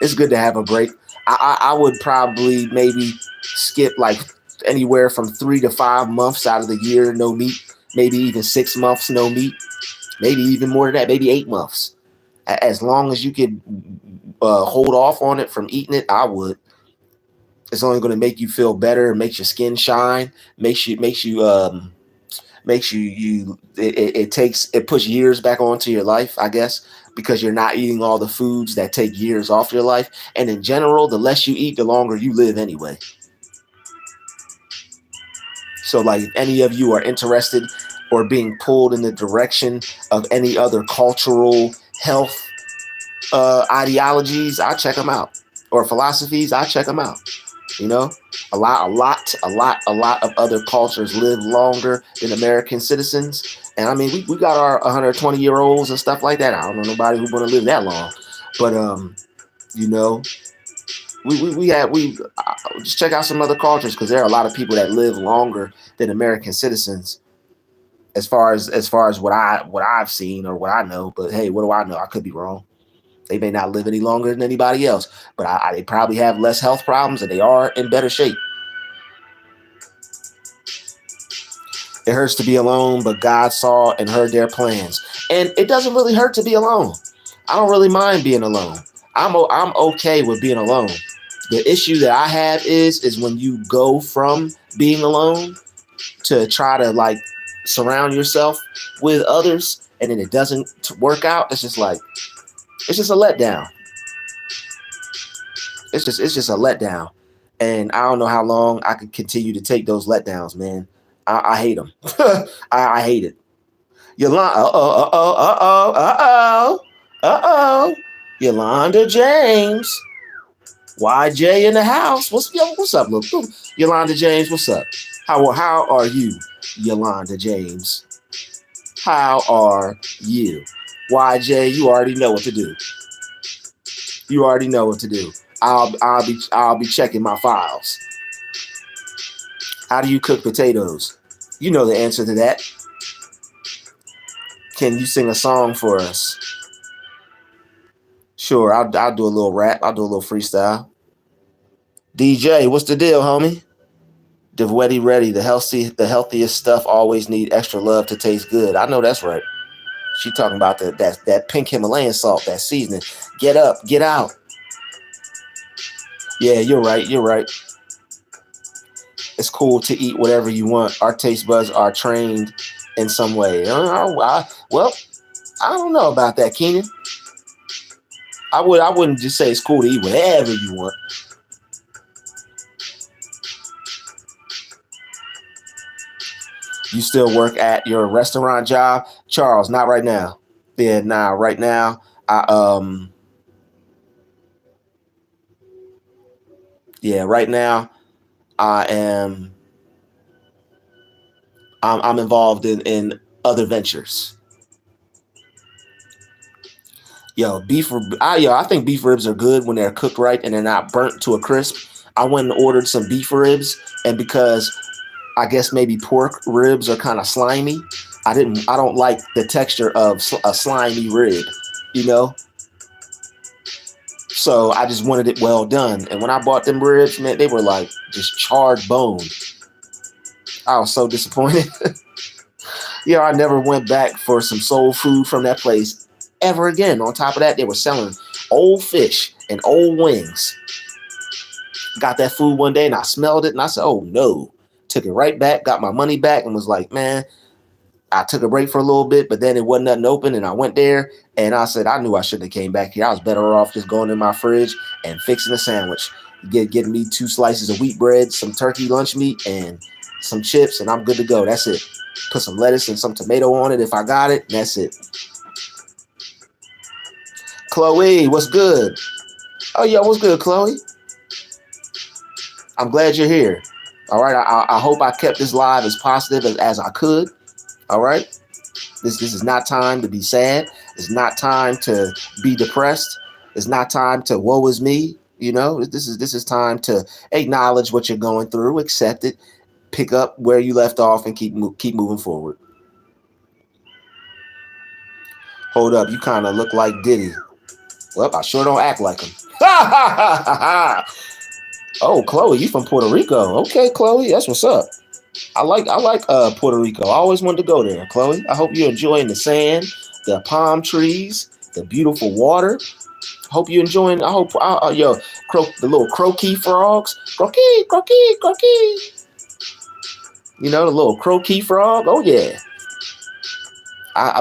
Speaker 1: It's good to have a break. I would probably maybe skip like anywhere from 3 to 5 months out of the year, no meat. Maybe even 6 months, no meat. Maybe even more than that. Maybe 8 months. As long as you could hold off on it from eating it, I would. It's only going to make you feel better. Makes your skin shine. It puts years back onto your life, I guess, because you're not eating all the foods that take years off your life. And in general, the less you eat, the longer you live anyway. So like if any of you are interested or being pulled in the direction of any other cultural health ideologies, I check them out. Or philosophies, I check them out. You know, a lot of other cultures live longer than American citizens. And I mean, we got our 120-year-olds and stuff like that. I don't know nobody who's going to live that long. But, you know, we just check out some other cultures because there are a lot of people that live longer than American citizens. As far as what I've seen or what I know. But hey, what do I know? I could be wrong. They may not live any longer than anybody else, but they probably have less health problems and they are in better shape. It hurts to be alone, but God saw and heard their plans. And it doesn't really hurt to be alone. I don't really mind being alone. I'm okay with being alone. The issue that I have is when you go from being alone to try to like surround yourself with others and then it doesn't work out. It's just a letdown. It's just a letdown. And I don't know how long I could continue to take those letdowns, man. I hate them. I hate it. Yolanda, Yolanda James. YJ in the house. What's up, look? Yolanda James, what's up? How are you, Yolanda James? How are you? YJ, you already know what to do. You already know what to do. I'll be checking my files. How do you cook potatoes? You know the answer to that. Can you sing a song for us? Sure, I'll do a little rap. I'll do a little freestyle. DJ, what's the deal, homie? Dietary ready. The healthiest stuff always need extra love to taste good. I know that's right. She talking about that pink Himalayan salt, that seasoning. Get up, get out. Yeah, you're right. You're right. It's cool to eat whatever you want. Our taste buds are trained in some way. Well, I don't know about that, Keenan. I wouldn't just say it's cool to eat whatever you want. You still work at your restaurant job? Charles, not right now. Yeah, nah, right now, I yeah, right now I am I'm involved in other ventures. I think beef ribs are good when they're cooked right and they're not burnt to a crisp. I went and ordered some beef ribs, and because I guess maybe pork ribs are kind of slimy, I don't like the texture of a slimy rib, you know. So I just wanted it well done. And when I bought them ribs, man, they were like just charred bone. I was so disappointed. I never went back for some soul food from that place ever again. On top of that, they were selling old fish and old wings. Got that food one day and I smelled it and I said, oh no. Took it right back, got my money back, and was like, man, I took a break for a little bit, but then it wasn't nothing open, and I went there and I said, I knew I shouldn't have came back here. I was better off just going in my fridge and fixing a sandwich. Getting me 2 slices of wheat bread, some turkey lunch meat, and some chips, and I'm good to go. That's it. Put some lettuce and some tomato on it if I got it. That's it. Chloe, what's good? Oh, yeah, what's good, Chloe? I'm glad you're here. All right, I hope I kept this live as positive as I could. All right. This is not time to be sad. It's not time to be depressed. It's not time to woe is me. This is time to acknowledge what you're going through, accept it, pick up where you left off, and keep moving forward. Hold up, you kind of look like Diddy. Well, I sure don't act like him. Oh, Chloe, you from Puerto Rico? Okay, Chloe, that's what's up. I like Puerto Rico. I always wanted to go there, Chloe. I hope you're enjoying the sand, the palm trees, the beautiful water. Hope you're enjoying. I hope the little croaky frogs, croaky, croaky, croaky. The little croaky frog. Oh yeah.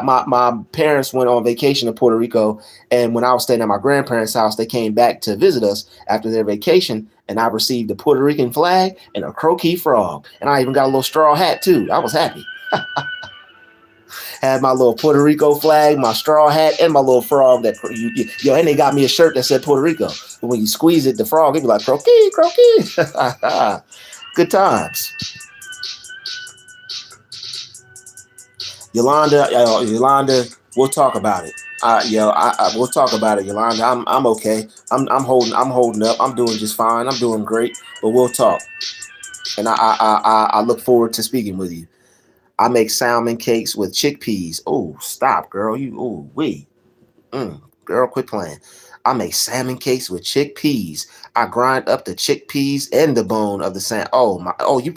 Speaker 1: My parents went on vacation to Puerto Rico, and when I was staying at my grandparents' house, they came back to visit us after their vacation, and I received a Puerto Rican flag and a croaky frog, and I even got a little straw hat too. I was happy. Had my little Puerto Rico flag, my straw hat, and my little frog and they got me a shirt that said Puerto Rico. But when you squeeze it, the frog, it'd be like croaky, croaky. Good times. Yolanda, we'll talk about it. We'll talk about it, Yolanda. I'm okay. I'm holding up. I'm doing just fine. I'm doing great. But we'll talk. And I look forward to speaking with you. I make salmon cakes with chickpeas. Oh, stop, girl. Girl, quit playing. I make salmon cakes with chickpeas. I grind up the chickpeas and the bone of the salmon. You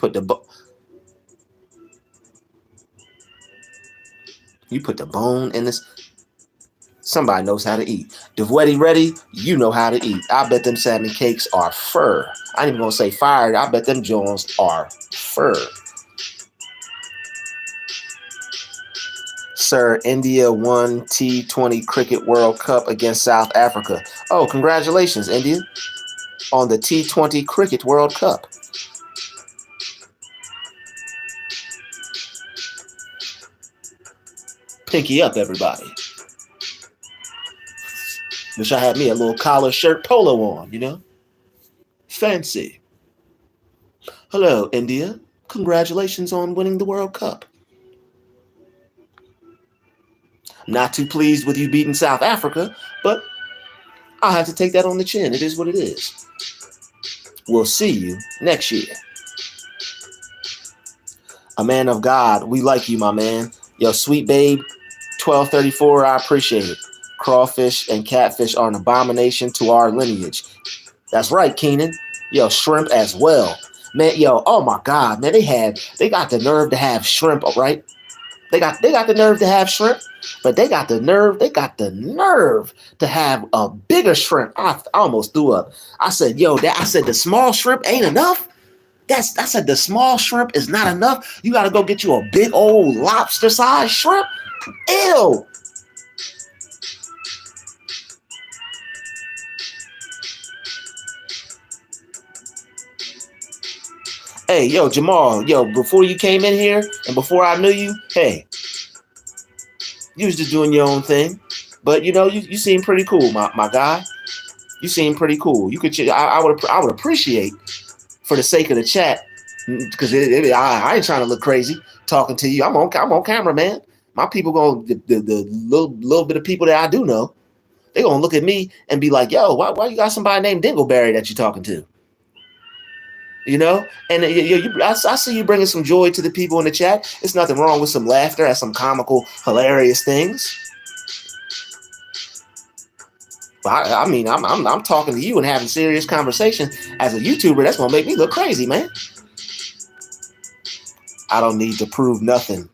Speaker 1: put the bone in this. Somebody knows how to eat. Dietary ready, you know how to eat. I bet them salmon cakes are fur. I ain't even gonna say fired. I bet them Jones are fur. Sir, India won T20 Cricket World Cup against South Africa. Oh, congratulations, India, on the T20 Cricket World Cup. Pinky up, everybody. Wish I had me a little collar shirt polo on, Fancy. Hello, India. Congratulations on winning the World Cup. Not too pleased with you beating South Africa, but I'll have to take that on the chin. It is what it is. We'll see you next year. A man of God, we like you, my man. Yo, sweet babe, 1234, I appreciate it. Crawfish and catfish are an abomination to our lineage. That's right, Keenan. Yo, shrimp as well. Man, oh my God, man, they got the nerve to have shrimp, right? They got the nerve to have shrimp, but they got the nerve to have a bigger shrimp. I almost threw up. I said, the small shrimp ain't enough. I said the small shrimp is not enough. You got to go get you a big old lobster-sized shrimp. Ew. Hey, Jamal, before you came in here and before I knew you, hey, You was just doing your own thing. But you seem pretty cool, my guy. You seem pretty cool. You could I would appreciate, for the sake of the chat, because I ain't trying to look crazy talking to you. I'm on camera, man. My people the little bit of people that I do know, they gonna look at me and be like, yo, why you got somebody named Dingleberry that you talking to? And I see you bringing some joy to the people in the chat. There's nothing wrong with some laughter at some comical, hilarious things. But I mean, I'm talking to you and having serious conversation as a YouTuber. That's gonna make me look crazy, man. I don't need to prove nothing.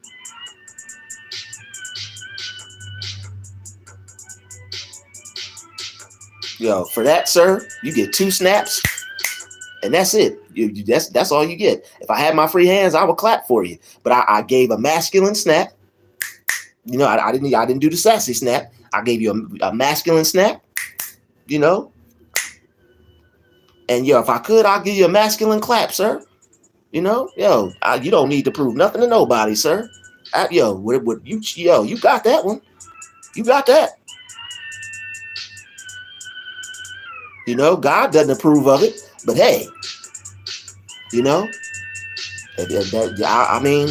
Speaker 1: Yo, for that, sir, you get 2 snaps, and that's it. That's all you get. If I had my free hands, I would clap for you. But I gave a masculine snap. I didn't do the sassy snap. I gave you a masculine snap. And if I could, I'll give you a masculine clap, sir. You don't need to prove nothing to nobody, sir. You got that one. You got that. God doesn't approve of it, but hey, I mean,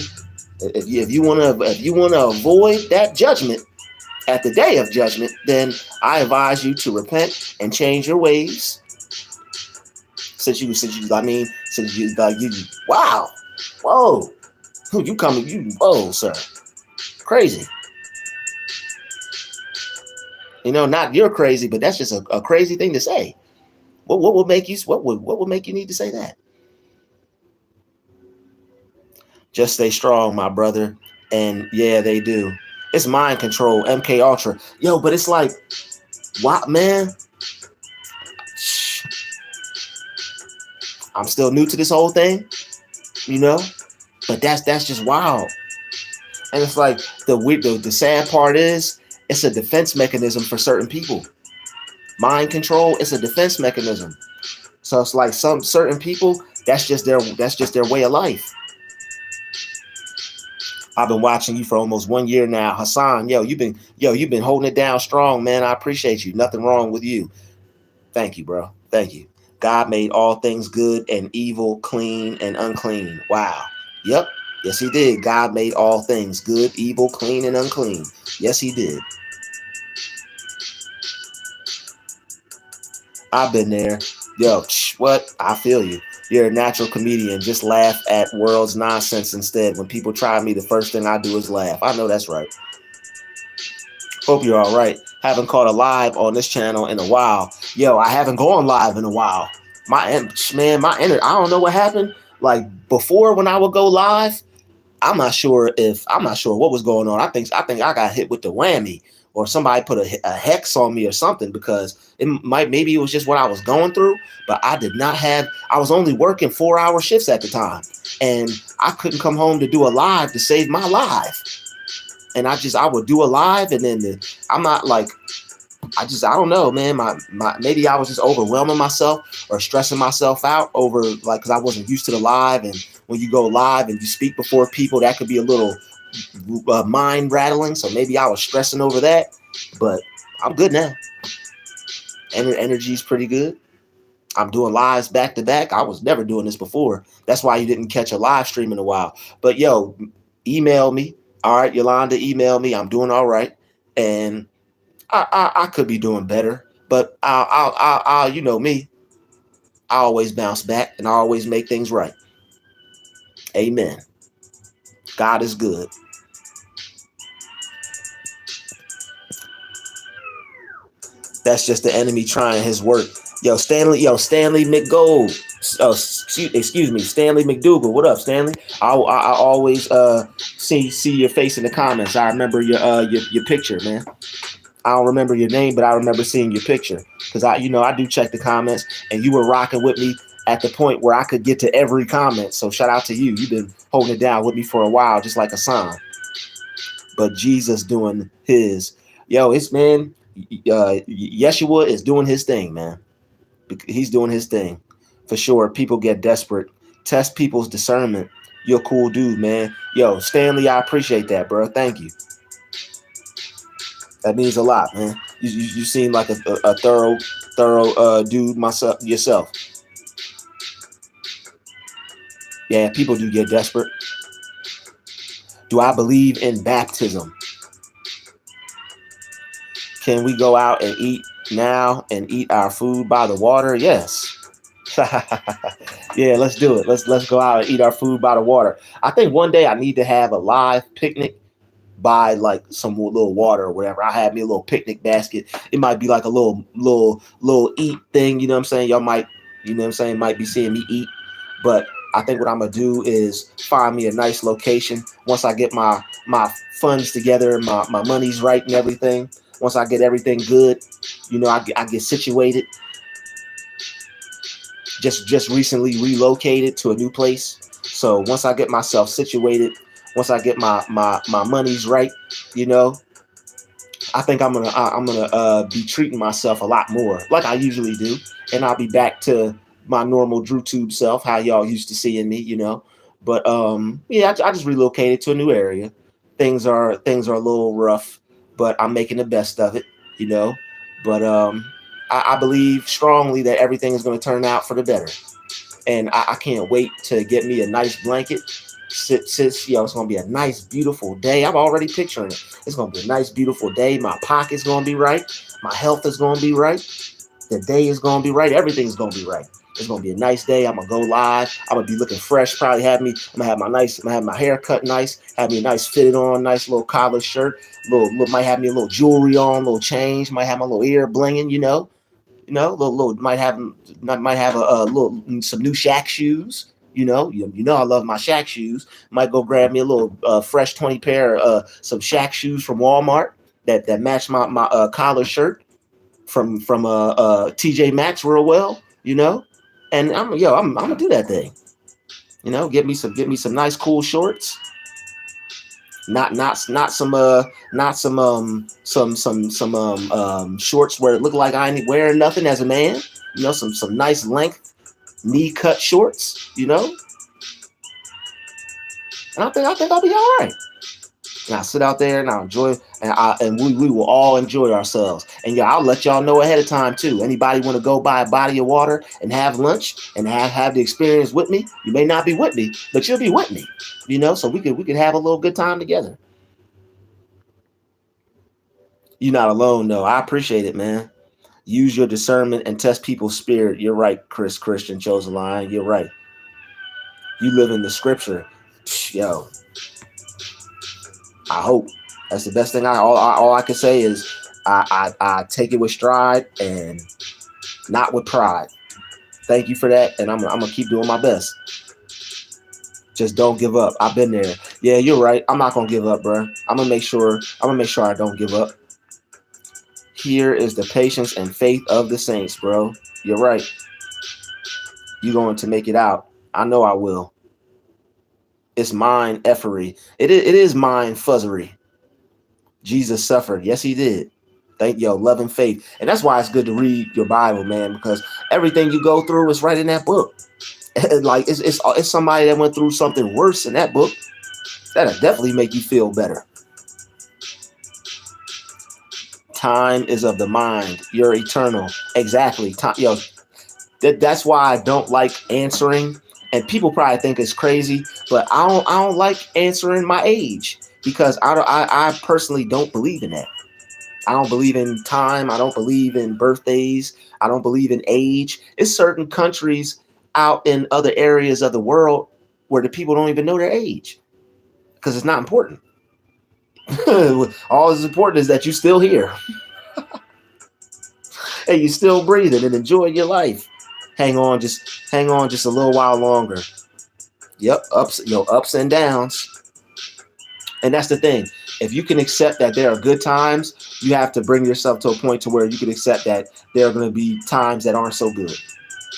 Speaker 1: if you want to avoid that judgment at the day of judgment, then I advise you to repent and change your ways. Wow, whoa, whoa, sir, crazy. Not you're crazy, but that's just a crazy thing to say. What would make you need to say that? Just stay strong, my brother. And yeah, they do. It's mind control, MK Ultra. Yo, but it's like, what, man? I'm still new to this whole thing, but that's just wild. And it's like the sad part is it's a defense mechanism for certain people. Mind control is a defense mechanism. So it's like some certain people, that's just their way of life. I've been watching you for almost 1 year now, Hassan. You've been holding it down strong, man. I appreciate you. Nothing wrong with you. Thank you, bro. Thank you. God made all things good and evil, clean and unclean. Wow. Yep. Yes, he did. God made all things good, evil, clean and unclean. Yes, he did. I've been there. Yo, what? I feel you. You're a natural comedian. Just laugh at world's nonsense instead. When people try me, the first thing I do is laugh. I know that's right. Hope you're all right. Haven't caught a live on this channel in a while. Yo, I haven't gone live in a while. My energy, I don't know what happened. Like before when I would go live, I'm not sure what was going on. I think I got hit with the whammy, or somebody put a hex on me or something, because maybe it was just what I was going through, but I was only working 4-hour shifts at the time, and I couldn't come home to do a live to save my life. And I would do a live, and then I don't know, man. Maybe I was just overwhelming myself or stressing myself out over, like, because I wasn't used to the live, and when you go live and you speak before people, that could be a little mind rattling. So maybe I was stressing over that, but I'm good now. Energy's pretty good. I'm doing lives back to back. I was never doing this before. That's why you didn't catch a live stream in a while. But yo, email me. All right, Yolanda, email me. I'm doing all right, and I could be doing better, but I'll you know me. I always bounce back and I always make things right. Amen. God is good. That's just the enemy trying his work. Stanley McGold. Excuse me, Stanley McDougal. What up, Stanley? I always see your face in the comments. I remember your picture, man. I don't remember your name, but I remember seeing your picture, because I do check the comments, and you were rocking with me at the point where I could get to every comment. So shout out to you. You've been holding it down with me for a while, just like Hassan. But Jesus doing his. It's, man, Yeshua is doing his thing, man. He's doing his thing for sure. People get desperate. Test people's discernment. You're a cool dude, man. Stanley, I appreciate that, bro. Thank you. That means a lot, man. You seem like a thorough dude myself yourself. Yeah, people do get desperate. Do I believe in baptism? Can we go out and eat now and eat our food by the water? Yes. Yeah, let's do it. Let's go out and eat our food by the water. I think one day I need to have a live picnic by like some little water or whatever. I have me a little picnic basket. It might be like a little eat thing, you know what I'm saying? Y'all might, you know what I'm saying, might be seeing me eat. But I think what I'm gonna do is find me a nice location. Once I get my funds together, my money's right and everything. Once I get everything good, you know, I get situated. Just recently relocated to a new place. So once I get myself situated, once I get my money's right, you know, I think I'm gonna be treating myself a lot more like I usually do, and I'll be back to my normal Druuill self, how y'all used to seeing me, you know. But yeah, I just relocated to a new area. Things are a little rough, but I'm making the best of it, you know. But I believe strongly that everything is going to turn out for the better, and I can't wait to get me a nice blanket. Since yo, it's gonna be a nice, beautiful day. I'm already picturing it. It's gonna be a nice, beautiful day. My pocket's gonna be right. My health is gonna be right. The day is gonna be right. Everything's gonna be right. It's gonna be a nice day. I'm gonna go live. I'm gonna be looking fresh. Probably have me. I'm gonna have my nice. I'm gonna have my hair cut nice. Have me a nice fitted on, nice little collar shirt. Little might have me a little jewelry on, little change. Might have my little ear blinging. Little might have a little some new Shaq shoes. I love my Shaq shoes. Might go grab me a little fresh 20 pair some Shaq shoes from Walmart that match my collar shirt from TJ Maxx real well. And I'm gonna do that thing. Get me some nice cool shorts. Not some shorts where it look like I ain't wearing nothing as a man. Some nice length knee cut shorts. And I think I'll be all right. And I'll sit out there and I'll enjoy, and we will all enjoy ourselves. And yeah, I'll let y'all know ahead of time too. Anybody want to go buy a body of water and have lunch and have the experience with me? You may not be with me, but you'll be with me. So we could have a little good time together. You're not alone though. I appreciate it, man. Use your discernment and test people's spirit. You're right, Christian chose a line. You're right. You live in the scripture. Yo, I hope that's the best thing. All I can say is I take it with stride and not with pride. Thank you for that, and I'm gonna keep doing my best. Just don't give up. I've been there. Yeah, you're right. I'm not gonna give up, bro. I'm gonna make sure I don't give up. Here is the patience and faith of the saints, bro. You're right. You're going to make it out. I know I will. It's mine effery. It is mine fuzzery. Jesus suffered. Yes, he did. Thank you, love and faith. And that's why it's good to read your Bible, man, because everything you go through is right in that book. Like it's somebody that went through something worse in that book. That'll definitely make you feel better. Time is of the mind. You're eternal. Exactly. Time, that's why I don't like answering. And people probably think it's crazy, but I don't like answering my age because I personally don't believe in that. I don't believe in time. I don't believe in birthdays. I don't believe in age. It's certain countries out in other areas of the world where the people don't even know their age because it's not important. All that's important is that you're still here and you're still breathing and enjoying your life. Hang on just a little while longer. Yep, ups and downs. And that's the thing. If you can accept that there are good times, you have to bring yourself to a point to where you can accept that there are going to be times that aren't so good.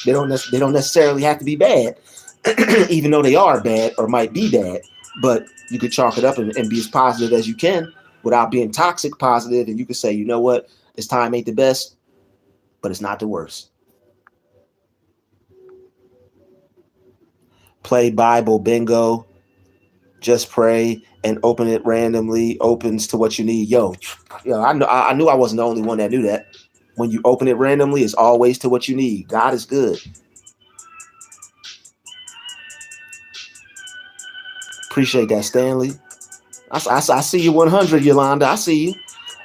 Speaker 1: They don't necessarily have to be bad, even though they are bad or might be bad. But you could chalk it up and be as positive as you can without being toxic positive. And you could say, you know what, this time ain't the best, but it's not the worst. Play Bible bingo. just pray and open it randomly, opens to what you need. I knew I wasn't the only one that knew that. When you open it randomly, it's always to what you need. God is good. Appreciate that, Stanley. I see you 100, Yolanda. I see you.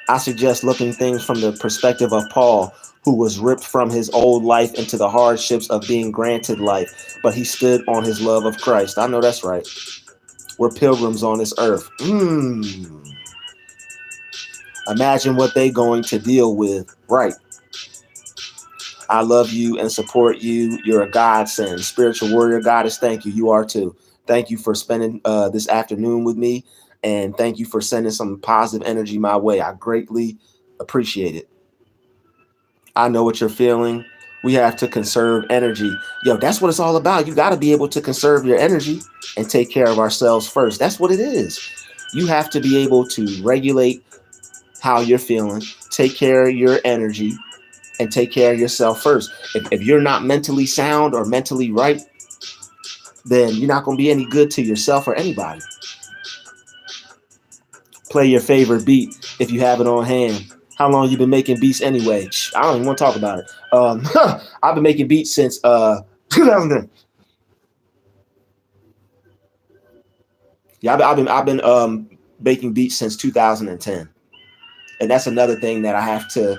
Speaker 1: I suggest looking things from the perspective of Paul, who was ripped from his old life into the hardships of being granted life, but he stood on his love of Christ. I know that's right. We're pilgrims on this earth. Imagine what they're going to deal with. Right. I love you and support you. You're a godsend. Spiritual warrior goddess, thank you. You are too. Thank you for spending this afternoon with me. And thank you for sending some positive energy my way. I greatly appreciate it. I know what you're feeling. We have to conserve energy. That's what it's all about. You got to be able to conserve your energy and take care of ourselves first. That's what it is. You have to be able to regulate how you're feeling, take care of your energy, and take care of yourself first. If you're not mentally sound or mentally right, then you're not going to be any good to yourself or anybody. Play your favorite beat if you have it on hand. How long you been making beats anyway? I don't even want to talk about it. I've been making beats since 2000. Yeah, I've been making beats since 2010, and that's another thing that I have to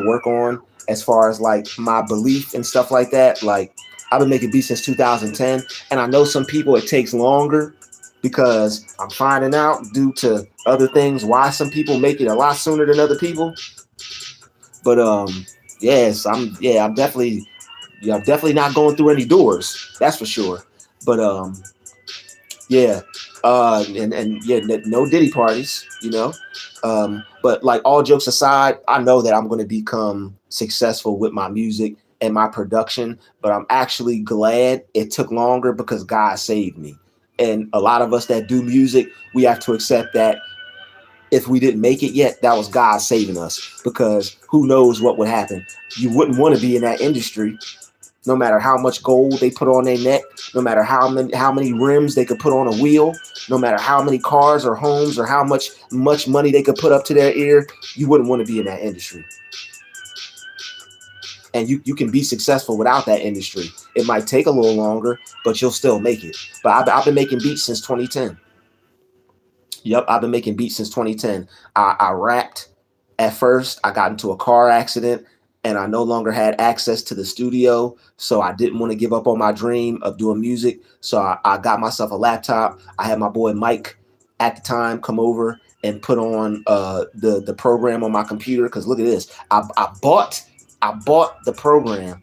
Speaker 1: work on as far as like my belief and stuff like that. Like I've been making beats since 2010, and I know some people it takes longer because I'm finding out due to other things why some people make it a lot sooner than other people. But yes, I'm definitely not going through any doors. That's for sure. But yeah, and yeah, no Diddy parties, But like all jokes aside, I know that I'm going to become successful with my music and my production. But I'm actually glad it took longer because God saved me. And a lot of us that do music, we have to accept that if we didn't make it yet, that was God saving us, because who knows what would happen. You wouldn't want to be in that industry, no matter how much gold they put on their neck, no matter how many rims they could put on a wheel, no matter how many cars or homes or how much money they could put up to their ear, you wouldn't want to be in that industry. And you can be successful without that industry. It might take a little longer, but you'll still make it. But I've been making beats since 2010. Yep, I've been making beats since 2010. I rapped at first. I got into a car accident and I no longer had access to the studio. So I didn't want to give up on my dream of doing music. So I got myself a laptop. I had my boy Mike at the time come over and put on the program on my computer. Because look at this. I bought the program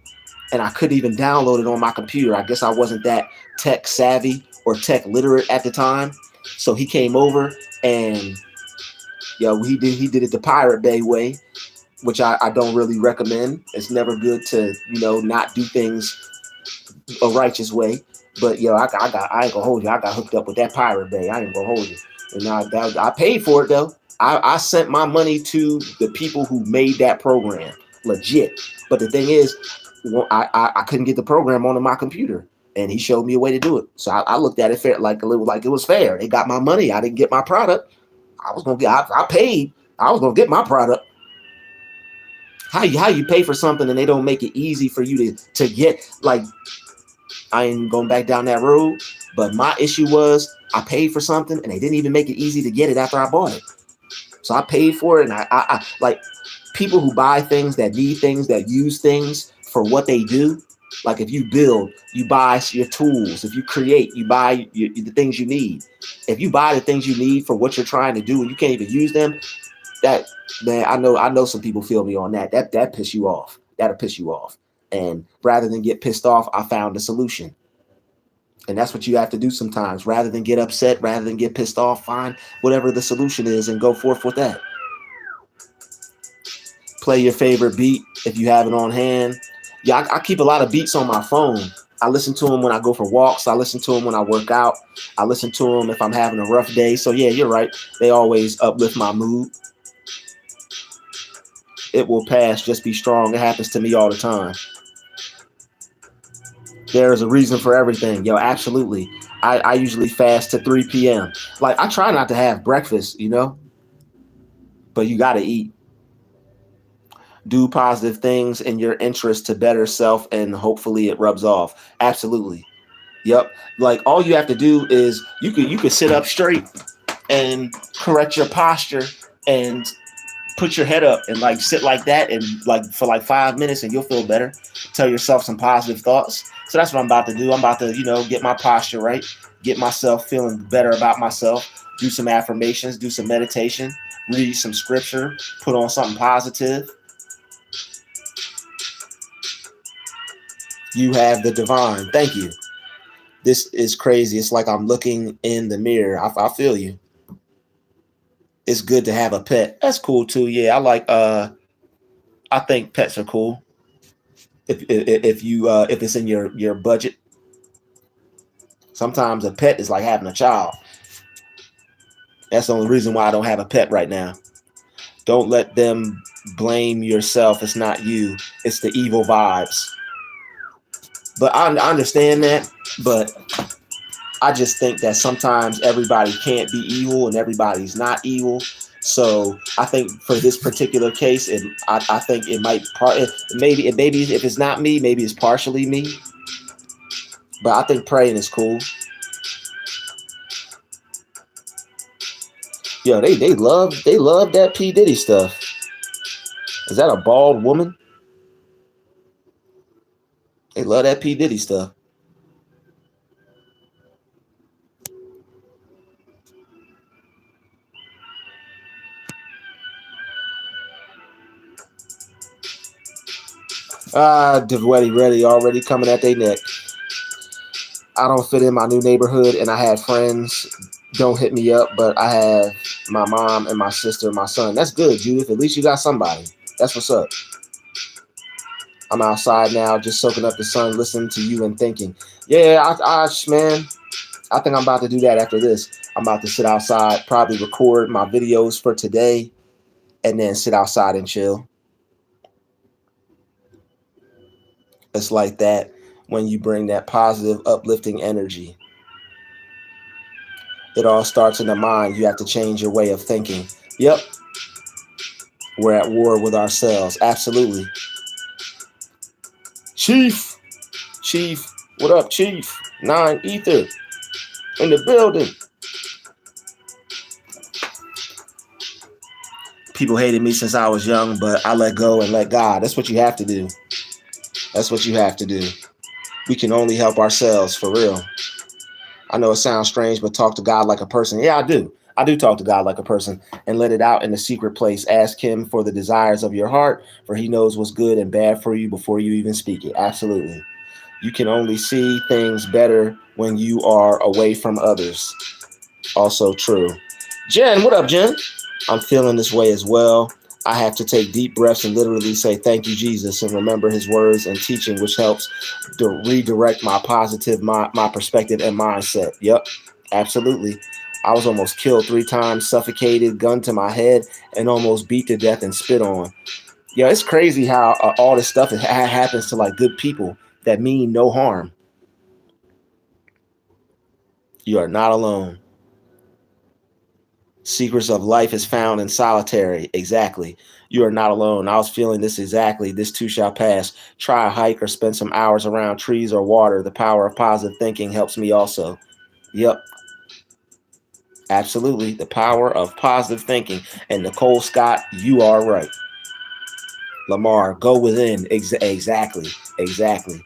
Speaker 1: and I couldn't even download it on my computer. I guess I wasn't that tech savvy or tech literate at the time. So he came over and he did it the Pirate Bay way, which I don't really recommend. It's never good to not do things a righteous way. But I ain't gonna hold you. I got hooked up with that Pirate Bay. I ain't gonna hold you. And I paid for it though. I sent my money to the people who made that program, legit. But the thing is, I couldn't get the program onto my computer. And he showed me a way to do it. So I looked at it fair, like it was fair. They got my money. I didn't get my product. I paid. I was gonna get my product. How you pay for something and they don't make it easy for you to get? Like, I ain't going back down that road. But my issue was I paid for something and they didn't even make it easy to get it after I bought it. So I paid for it, and I like people who buy things, that need things, that use things for what they do. Like if you build, you buy your tools. If you create, you buy the things you need. If you buy the things you need for what you're trying to do and you can't even use them, that, man, I know some people feel me on that. That piss you off. That'll piss you off. And rather than get pissed off, I found a solution. And that's what you have to do sometimes. Rather than get upset, rather than get pissed off, find whatever the solution is and go forth with that. Play your favorite beat if you have it on hand. Yeah, I keep a lot of beats on my phone. I listen to them when I go for walks. I listen to them when I work out. I listen to them if I'm having a rough day. So yeah, you're right. They always uplift my mood. It will pass. Just be strong. It happens to me all the time. There is a reason for everything. Absolutely. I usually fast to 3 p.m. Like I try not to have breakfast, but you got to eat. Do positive things in your interest to better self, and hopefully it rubs off. Absolutely. Yep. Like all you have to do is you could sit up straight and correct your posture and put your head up and like sit like that and like for like 5 minutes and you'll feel better. Tell yourself some positive thoughts. So that's what I'm about to do. I'm about to, get my posture right, get myself feeling better about myself, do some affirmations, do some meditation, read some scripture, put on something positive. You have the divine. Thank you. This is crazy. It's like I'm looking in the mirror. I feel you. It's good to have a pet. That's cool too. Yeah, I think pets are cool. If it's in your budget. Sometimes a pet is like having a child. That's the only reason why I don't have a pet right now. Don't let them blame yourself. It's not you. It's the evil vibes. But I understand that. But I just think that sometimes everybody can't be evil and everybody's not evil. So I think for this particular case, I think it might maybe if it's not me, maybe it's partially me. But I think praying is cool. Yo, they love that P Diddy stuff. Is that a bald woman? They love that P Diddy stuff. Dietary ready already coming at their neck. I don't fit in my new neighborhood, and I had friends. Don't hit me up, but I have my mom and my sister and my son. That's good, Judith. At least you got somebody. That's what's up. I'm outside now, just soaking up the sun, listening to you and thinking. Yeah, man, I think I'm about to do that after this. I'm about to sit outside, probably record my videos for today, and then sit outside and chill. It's like that when you bring that positive, uplifting energy. It all starts in the mind. You have to change your way of thinking. Yep. We're at war with ourselves. Absolutely. Chief. Chief. What up, Chief? 9 Ether. In the building. People hated me since I was young, but I let go and let God. That's what you have to do. That's what you have to do. We can only help ourselves, for real. I know it sounds strange, but talk to God like a person. Yeah, I do. I do talk to God like a person and let it out in the secret place. Ask him for the desires of your heart, for he knows what's good and bad for you before you even speak it. Absolutely. You can only see things better when you are away from others. Also true. Jen, what up, Jen? I'm feeling this way as well. I have to take deep breaths and literally say, thank you, Jesus, and remember his words and teaching, which helps to redirect my positive, my perspective and mindset. Yep, absolutely. I was almost killed 3 times, suffocated, gun to my head, and almost beat to death and spit on. Yeah, it's crazy how all this stuff happens to like good people that mean no harm. You are not alone. Secrets of life is found in solitary. Exactly. You are not alone. I was feeling this exactly. This too shall pass. Try a hike or spend some hours around trees or water. The power of positive thinking helps me also. Yep. Absolutely. The power of positive thinking. And Nicole Scott, you are right. Lamar, go within. Exactly. Exactly.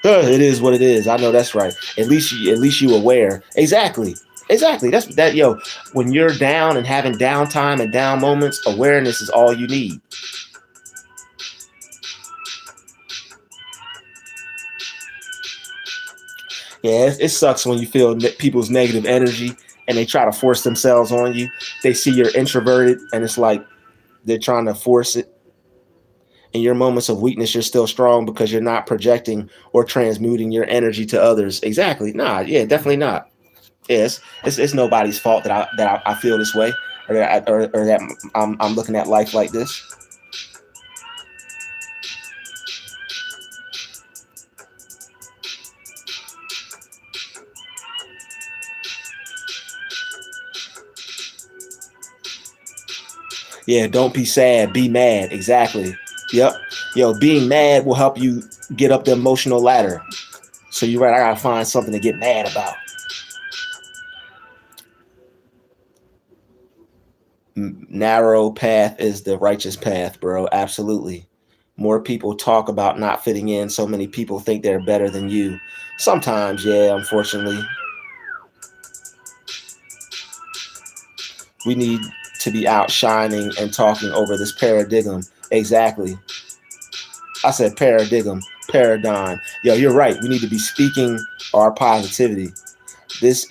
Speaker 1: It is what it is. I know that's right. At least you aware. Exactly. Exactly. That's that, yo. When you're down and having downtime and down moments, awareness is all you need. Yeah, it sucks when you feel people's negative energy and they try to force themselves on you. They see you're introverted and it's like they're trying to force it. In your moments of weakness, you're still strong because you're not projecting or transmuting your energy to others. Exactly. Nah, yeah, definitely not. Yes, it's nobody's fault that I feel this way, or that I'm looking at life like this. Yeah, don't be sad, be mad. Exactly. Yep. Yo, being mad will help you get up the emotional ladder. So you're right, I gotta find something to get mad about. Narrow path is the righteous path, bro. Absolutely. More people talk about not fitting in. So many people think they're better than you. Sometimes, yeah, unfortunately. We need to be out shining and talking over this paradigm. Exactly. I said paradigm. Yo, you're right. We need to be speaking our positivity. This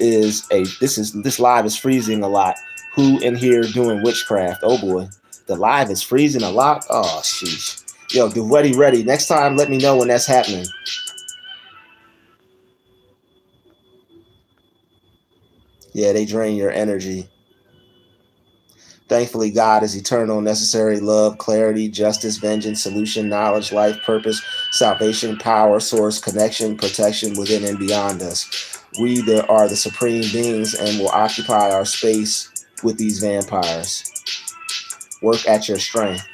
Speaker 1: live is freezing a lot. Who in here doing witchcraft? Oh boy. The live is freezing a lot. Oh sheesh. Yo, get ready. Next time let me know when that's happening. Yeah, they drain your energy. Thankfully, God is eternal, necessary love, clarity, justice, vengeance, solution, knowledge, life, purpose, salvation, power, source, connection, protection within and beyond us. Are the supreme beings and will occupy our space with these vampires. Work at your strength.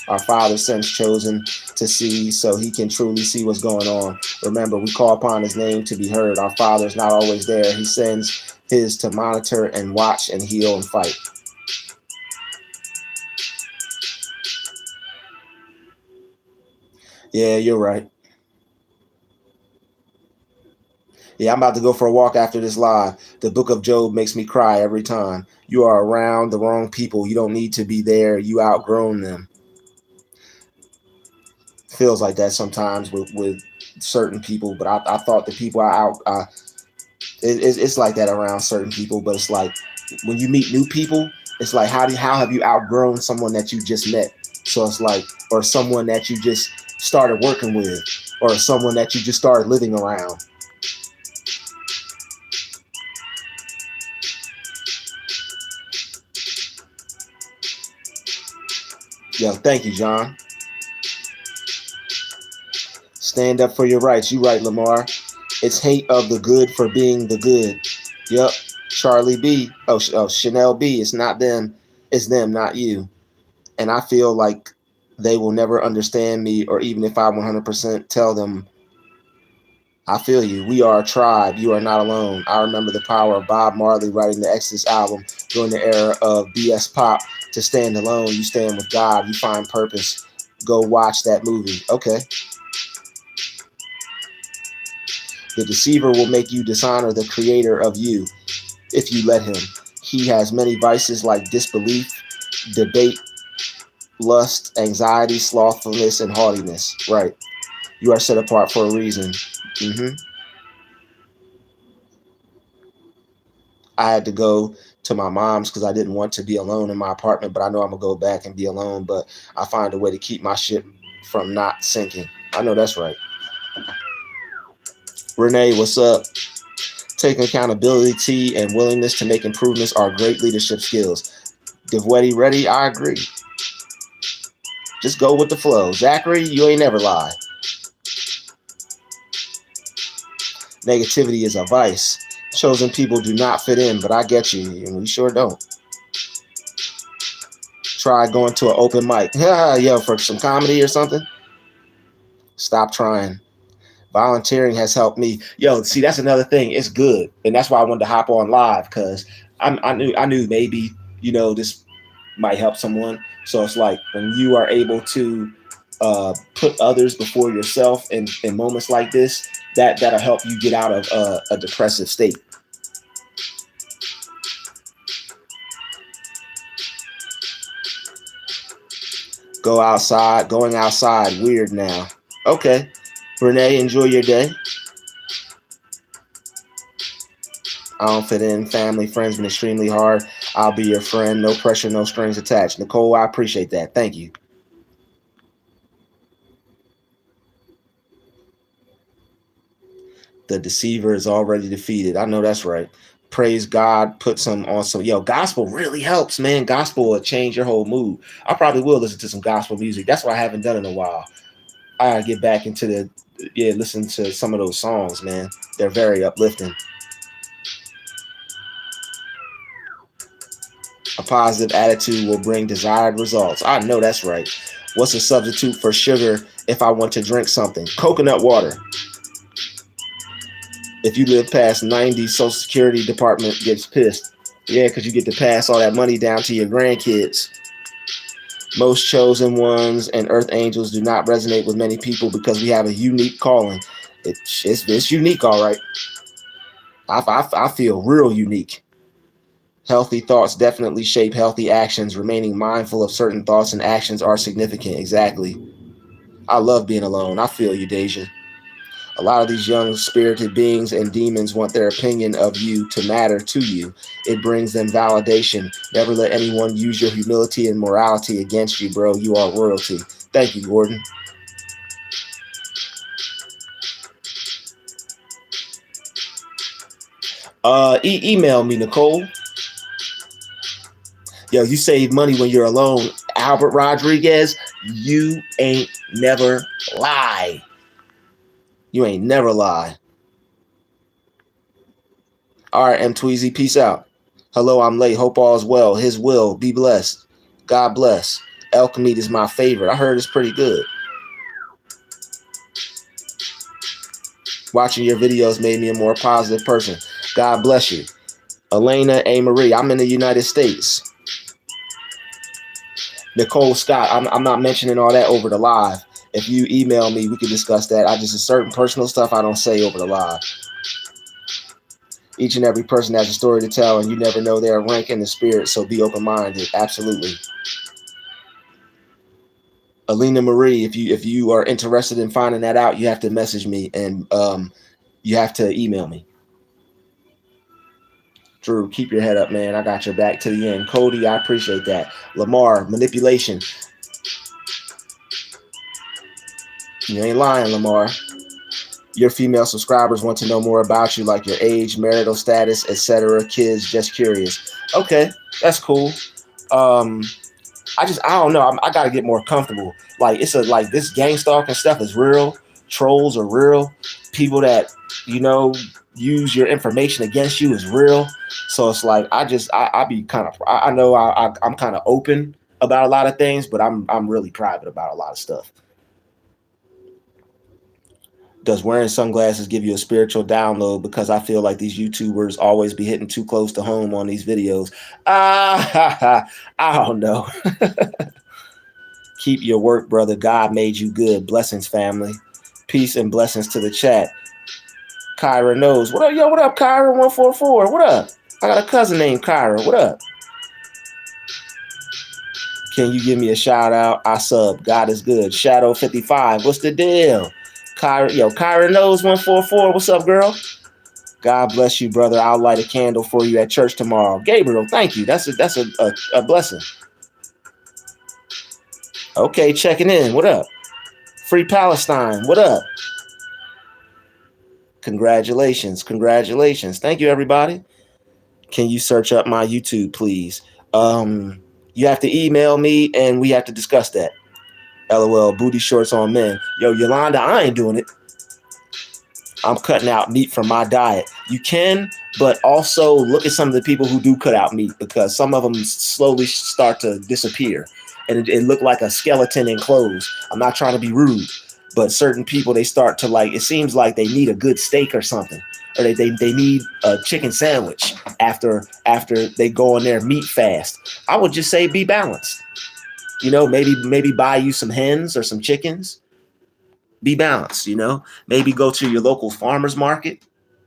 Speaker 1: Our Father sends chosen to see so he can truly see what's going on. Remember, we call upon his name to be heard. Our Father is not always there. He sends his to monitor and watch and heal and fight. Yeah, you're right. Yeah, I'm about to go for a walk after this live. The book of Job makes me cry every time. You are around the wrong people. You don't need to be there. You outgrown them. Feels like that sometimes with certain people, but I thought the people it's like that around certain people, but it's like when you meet new people, it's like how have you outgrown someone that you just met? So it's like, or someone that you just started working with, or someone that you just started living around. Yo, thank you, John. Stand up for your rights. You right, Lamar. It's hate of the good for being the good. Yep. Charlie B. Chanel B. It's not them. It's them, not you. And I feel like they will never understand me, or even if I 100% tell them, I feel you. We are a tribe. You are not alone. I remember the power of Bob Marley writing the Exodus album during the era of BS pop. To stand alone, you stand with God. You find purpose. Go watch that movie. Okay. The deceiver will make you dishonor the creator of you if you let him. He has many vices like disbelief, debate, lust, anxiety, slothfulness, and haughtiness. Right. You are set apart for a reason. Mm-hmm. I had to go to my mom's because I didn't want to be alone in my apartment, but I know I'm going to go back and be alone. But I find a way to keep my shit from not sinking. I know that's right. Renee, what's up? Taking accountability and willingness to make improvements are great leadership skills. Divwetti, ready? I agree. Just go with the flow. Zachary, you ain't never lie. Negativity is a vice. Chosen people do not fit in, but I get you, and we sure don't. Try going to an open mic. Yo, for some comedy or something? Stop trying. Volunteering has helped me. Yo, see, that's another thing. It's good, and that's why I wanted to hop on live because I knew maybe this might help someone. So it's like when you are able to put others before yourself in moments like this, that'll help you get out of a depressive state. Go outside. Going outside. Weird now. Okay. Renee, enjoy your day. I don't fit in. Family, friends been extremely hard. I'll be your friend. No pressure, no strings attached. Nicole, I appreciate that. Thank you. The deceiver is already defeated. I know that's right. Praise God. Put some on some. Yo, gospel really helps, man. Gospel will change your whole mood. I probably will listen to some gospel music. That's what I haven't done in a while. I gotta get back into listen to some of those songs, man. They're very uplifting. A positive attitude will bring desired results. I know that's right. What's a substitute for sugar if I want to drink something? Coconut water. If you live past 90, Social Security Department gets pissed. Yeah, because you get to pass all that money down to your grandkids. Most chosen ones and earth angels do not resonate with many people because we have a unique calling. It's unique, all right. I feel real unique. Healthy thoughts definitely shape healthy actions. Remaining mindful of certain thoughts and actions are significant. Exactly. I love being alone. I feel you, Deja. A lot of these young spirited beings and demons want their opinion of you to matter to you. It brings them validation. Never let anyone use your humility and morality against you, bro. You are royalty. Thank you, Gordon. Email me, Nicole. Yo, you save money when you're alone. Albert Rodriguez, you ain't never lie. You ain't never lie. All right, M. Tweezy, peace out. Hello, I'm late. Hope all is well. His will. Be blessed. God bless. Elk meat is my favorite. I heard it's pretty good. Watching your videos made me a more positive person. God bless you. Elena A. Marie, I'm in the United States. Nicole Scott, I'm not mentioning all that over the live. If you email me, we can discuss that. I just, certain personal stuff I don't say over the live. Each and every person has a story to tell, and you never know their rank in the spirit, so be open-minded. Absolutely. Alina Marie, if you are interested in finding that out, you have to message me, and you have to email me. Drew, keep your head up, man. I got your back to the end. Cody, I appreciate that. Lamar, manipulation. You ain't lying, Lamar. Your female subscribers want to know more about you, like your age, marital status, etc. Kids, just curious. Okay, that's cool. I don't know. I got to get more comfortable. Like like this gang stalking stuff is real. Trolls are real. People that use your information against you is real. So it's like I be kind of I know I'm kind of open about a lot of things, but I'm really private about a lot of stuff. Does wearing sunglasses give you a spiritual download? Because I feel like these YouTubers always be hitting too close to home on these videos. I don't know. Keep your work, brother. God made you good. Blessings, family. Peace and blessings to the chat. Kyra knows. What up, yo? What up, Kyra 144? What up? I got a cousin named Kyra. What up? Can you give me a shout out? I sub. God is good. Shadow 55. What's the deal? Kyra knows 144. What's up, girl? God bless you, brother. I'll light a candle for you at church tomorrow. Gabriel, thank you. That's a blessing. Okay, checking in. What up? Free Palestine. What up? Congratulations. Thank you, everybody. Can you search up my YouTube, please? You have to email me, and we have to discuss that. LOL, booty shorts on men. Yo, Yolanda, I ain't doing it. I'm cutting out meat from my diet. You can, but also look at some of the people who do cut out meat, because some of them slowly start to disappear, and it looked like a skeleton in clothes. I'm not trying to be rude, but certain people, they start to it seems like they need a good steak or something, or they need a chicken sandwich after they go on their meat fast. I would just say be balanced. Maybe buy you some hens or some chickens. Be balanced, maybe go to your local farmer's market,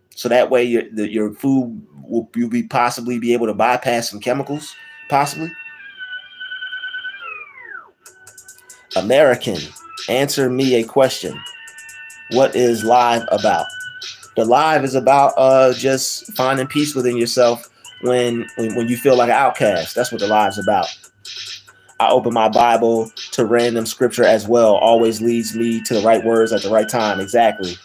Speaker 1: so that way your food will possibly be able to bypass some chemicals, possibly. American, answer me a question. What is live about? The live is about just finding peace within yourself when you feel like an outcast. That's what the live's about. I open my Bible to random scripture as well. Always leads me to the right words at the right time. Exactly.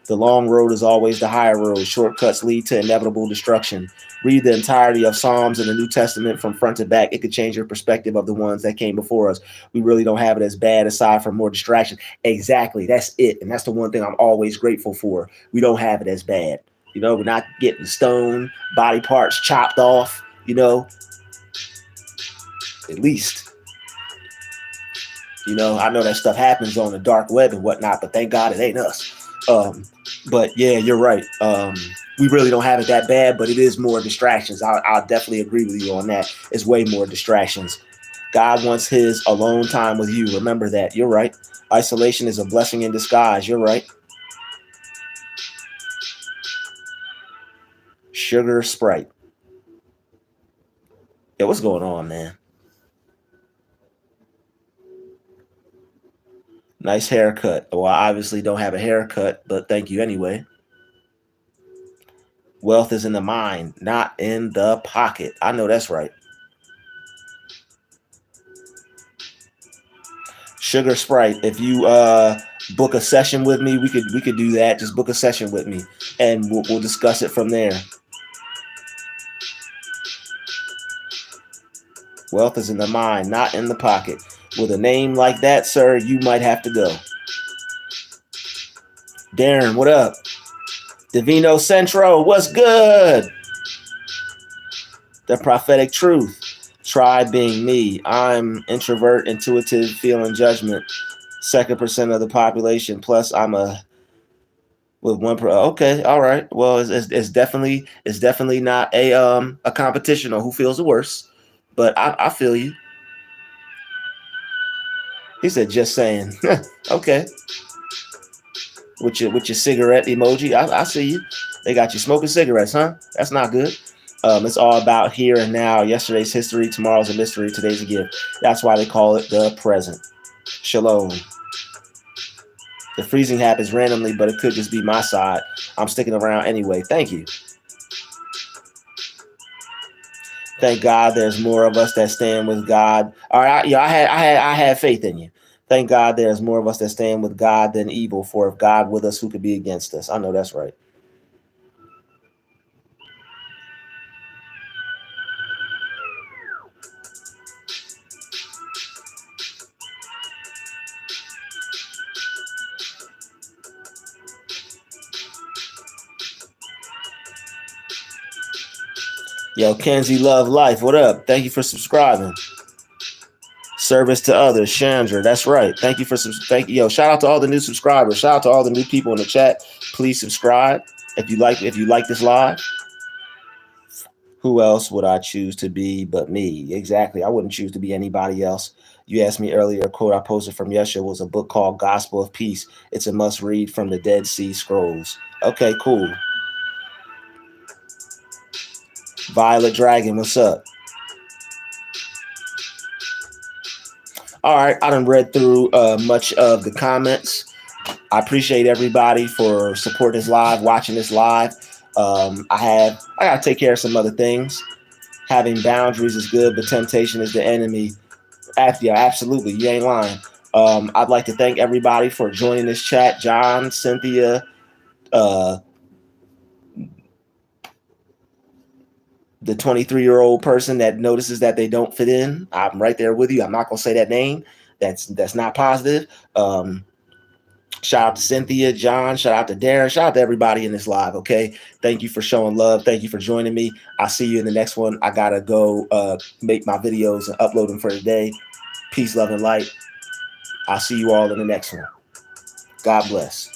Speaker 1: The long road is always the higher road. Shortcuts lead to inevitable destruction. Read the entirety of Psalms and the New Testament from front to back. It could change your perspective of the ones that came before us. We really don't have it as bad, aside from more distraction. Exactly. That's it. And that's the one thing I'm always grateful for. We don't have it as bad. We're not getting stoned, body parts chopped off, At least. You know, I know that stuff happens on the dark web and whatnot, but thank God it ain't us. But yeah, you're right. We really don't have it that bad, but it is more distractions. I'll definitely agree with you on that. It's way more distractions. God wants his alone time with you. Remember that. You're right. Isolation is a blessing in disguise. You're right. Sugar Sprite. Yeah, what's going on, man? Nice haircut. Well, I obviously don't have a haircut, but thank you anyway. Wealth is in the mind, not in the pocket. I know that's right. Sugar Sprite. If you book a session with me, we could do that. Just book a session with me, and we'll discuss it from there. Wealth is in the mind, not in the pocket. With a name like that, sir, you might have to go. Darren, what up? Divino Centro, what's good? The prophetic truth. Try being me. I'm introvert, intuitive, feeling judgment. 2% of the population. Plus, I'm a with one. Okay, all right. Well, it's definitely not a competition on who feels the worst. But I feel you. He said, just saying. Okay. With your cigarette emoji, I see you. They got you smoking cigarettes, huh? That's not good. It's all about here and now. Yesterday's history, tomorrow's a mystery, today's a gift. That's why they call it the present. Shalom. The freezing happens randomly, but it could just be my side. I'm sticking around anyway. Thank you. Thank God there's more of us that stand with God. All right, I had faith in you. Thank God there's more of us that stand with God than evil. For if God with us, who could be against us? I know that's right. Yo, Kenzie Love Life, what up? Thank you for subscribing. Service to others, Chandra. That's right. Thank you for thank you. Yo, shout out to all the new subscribers. Shout out to all the new people in the chat. Please subscribe if you like this live. Who else would I choose to be but me? Exactly. I wouldn't choose to be anybody else. You asked me earlier, a quote I posted from Yeshua was a book called Gospel of Peace. It's a must read from the Dead Sea Scrolls. Okay, cool. Violet Dragon, what's up? All right, I done read through much of the comments. I appreciate everybody for supporting this live, watching this live. I gotta take care of some other things. Having boundaries is good, but temptation is the enemy. Yeah, absolutely. You ain't lying. I'd like to thank everybody for joining this chat. John, Cynthia, the 23-year-old person that notices that they don't fit in. I'm right there with you. I'm not gonna say that name. That's not positive. Shout out to Cynthia, John, shout out to Darren, shout out to everybody in this live, okay? Thank you for showing love. Thank you for joining me. I'll see you in the next one. I gotta go make my videos and upload them for today. Peace, love, and light. I'll see you all in the next one. God bless.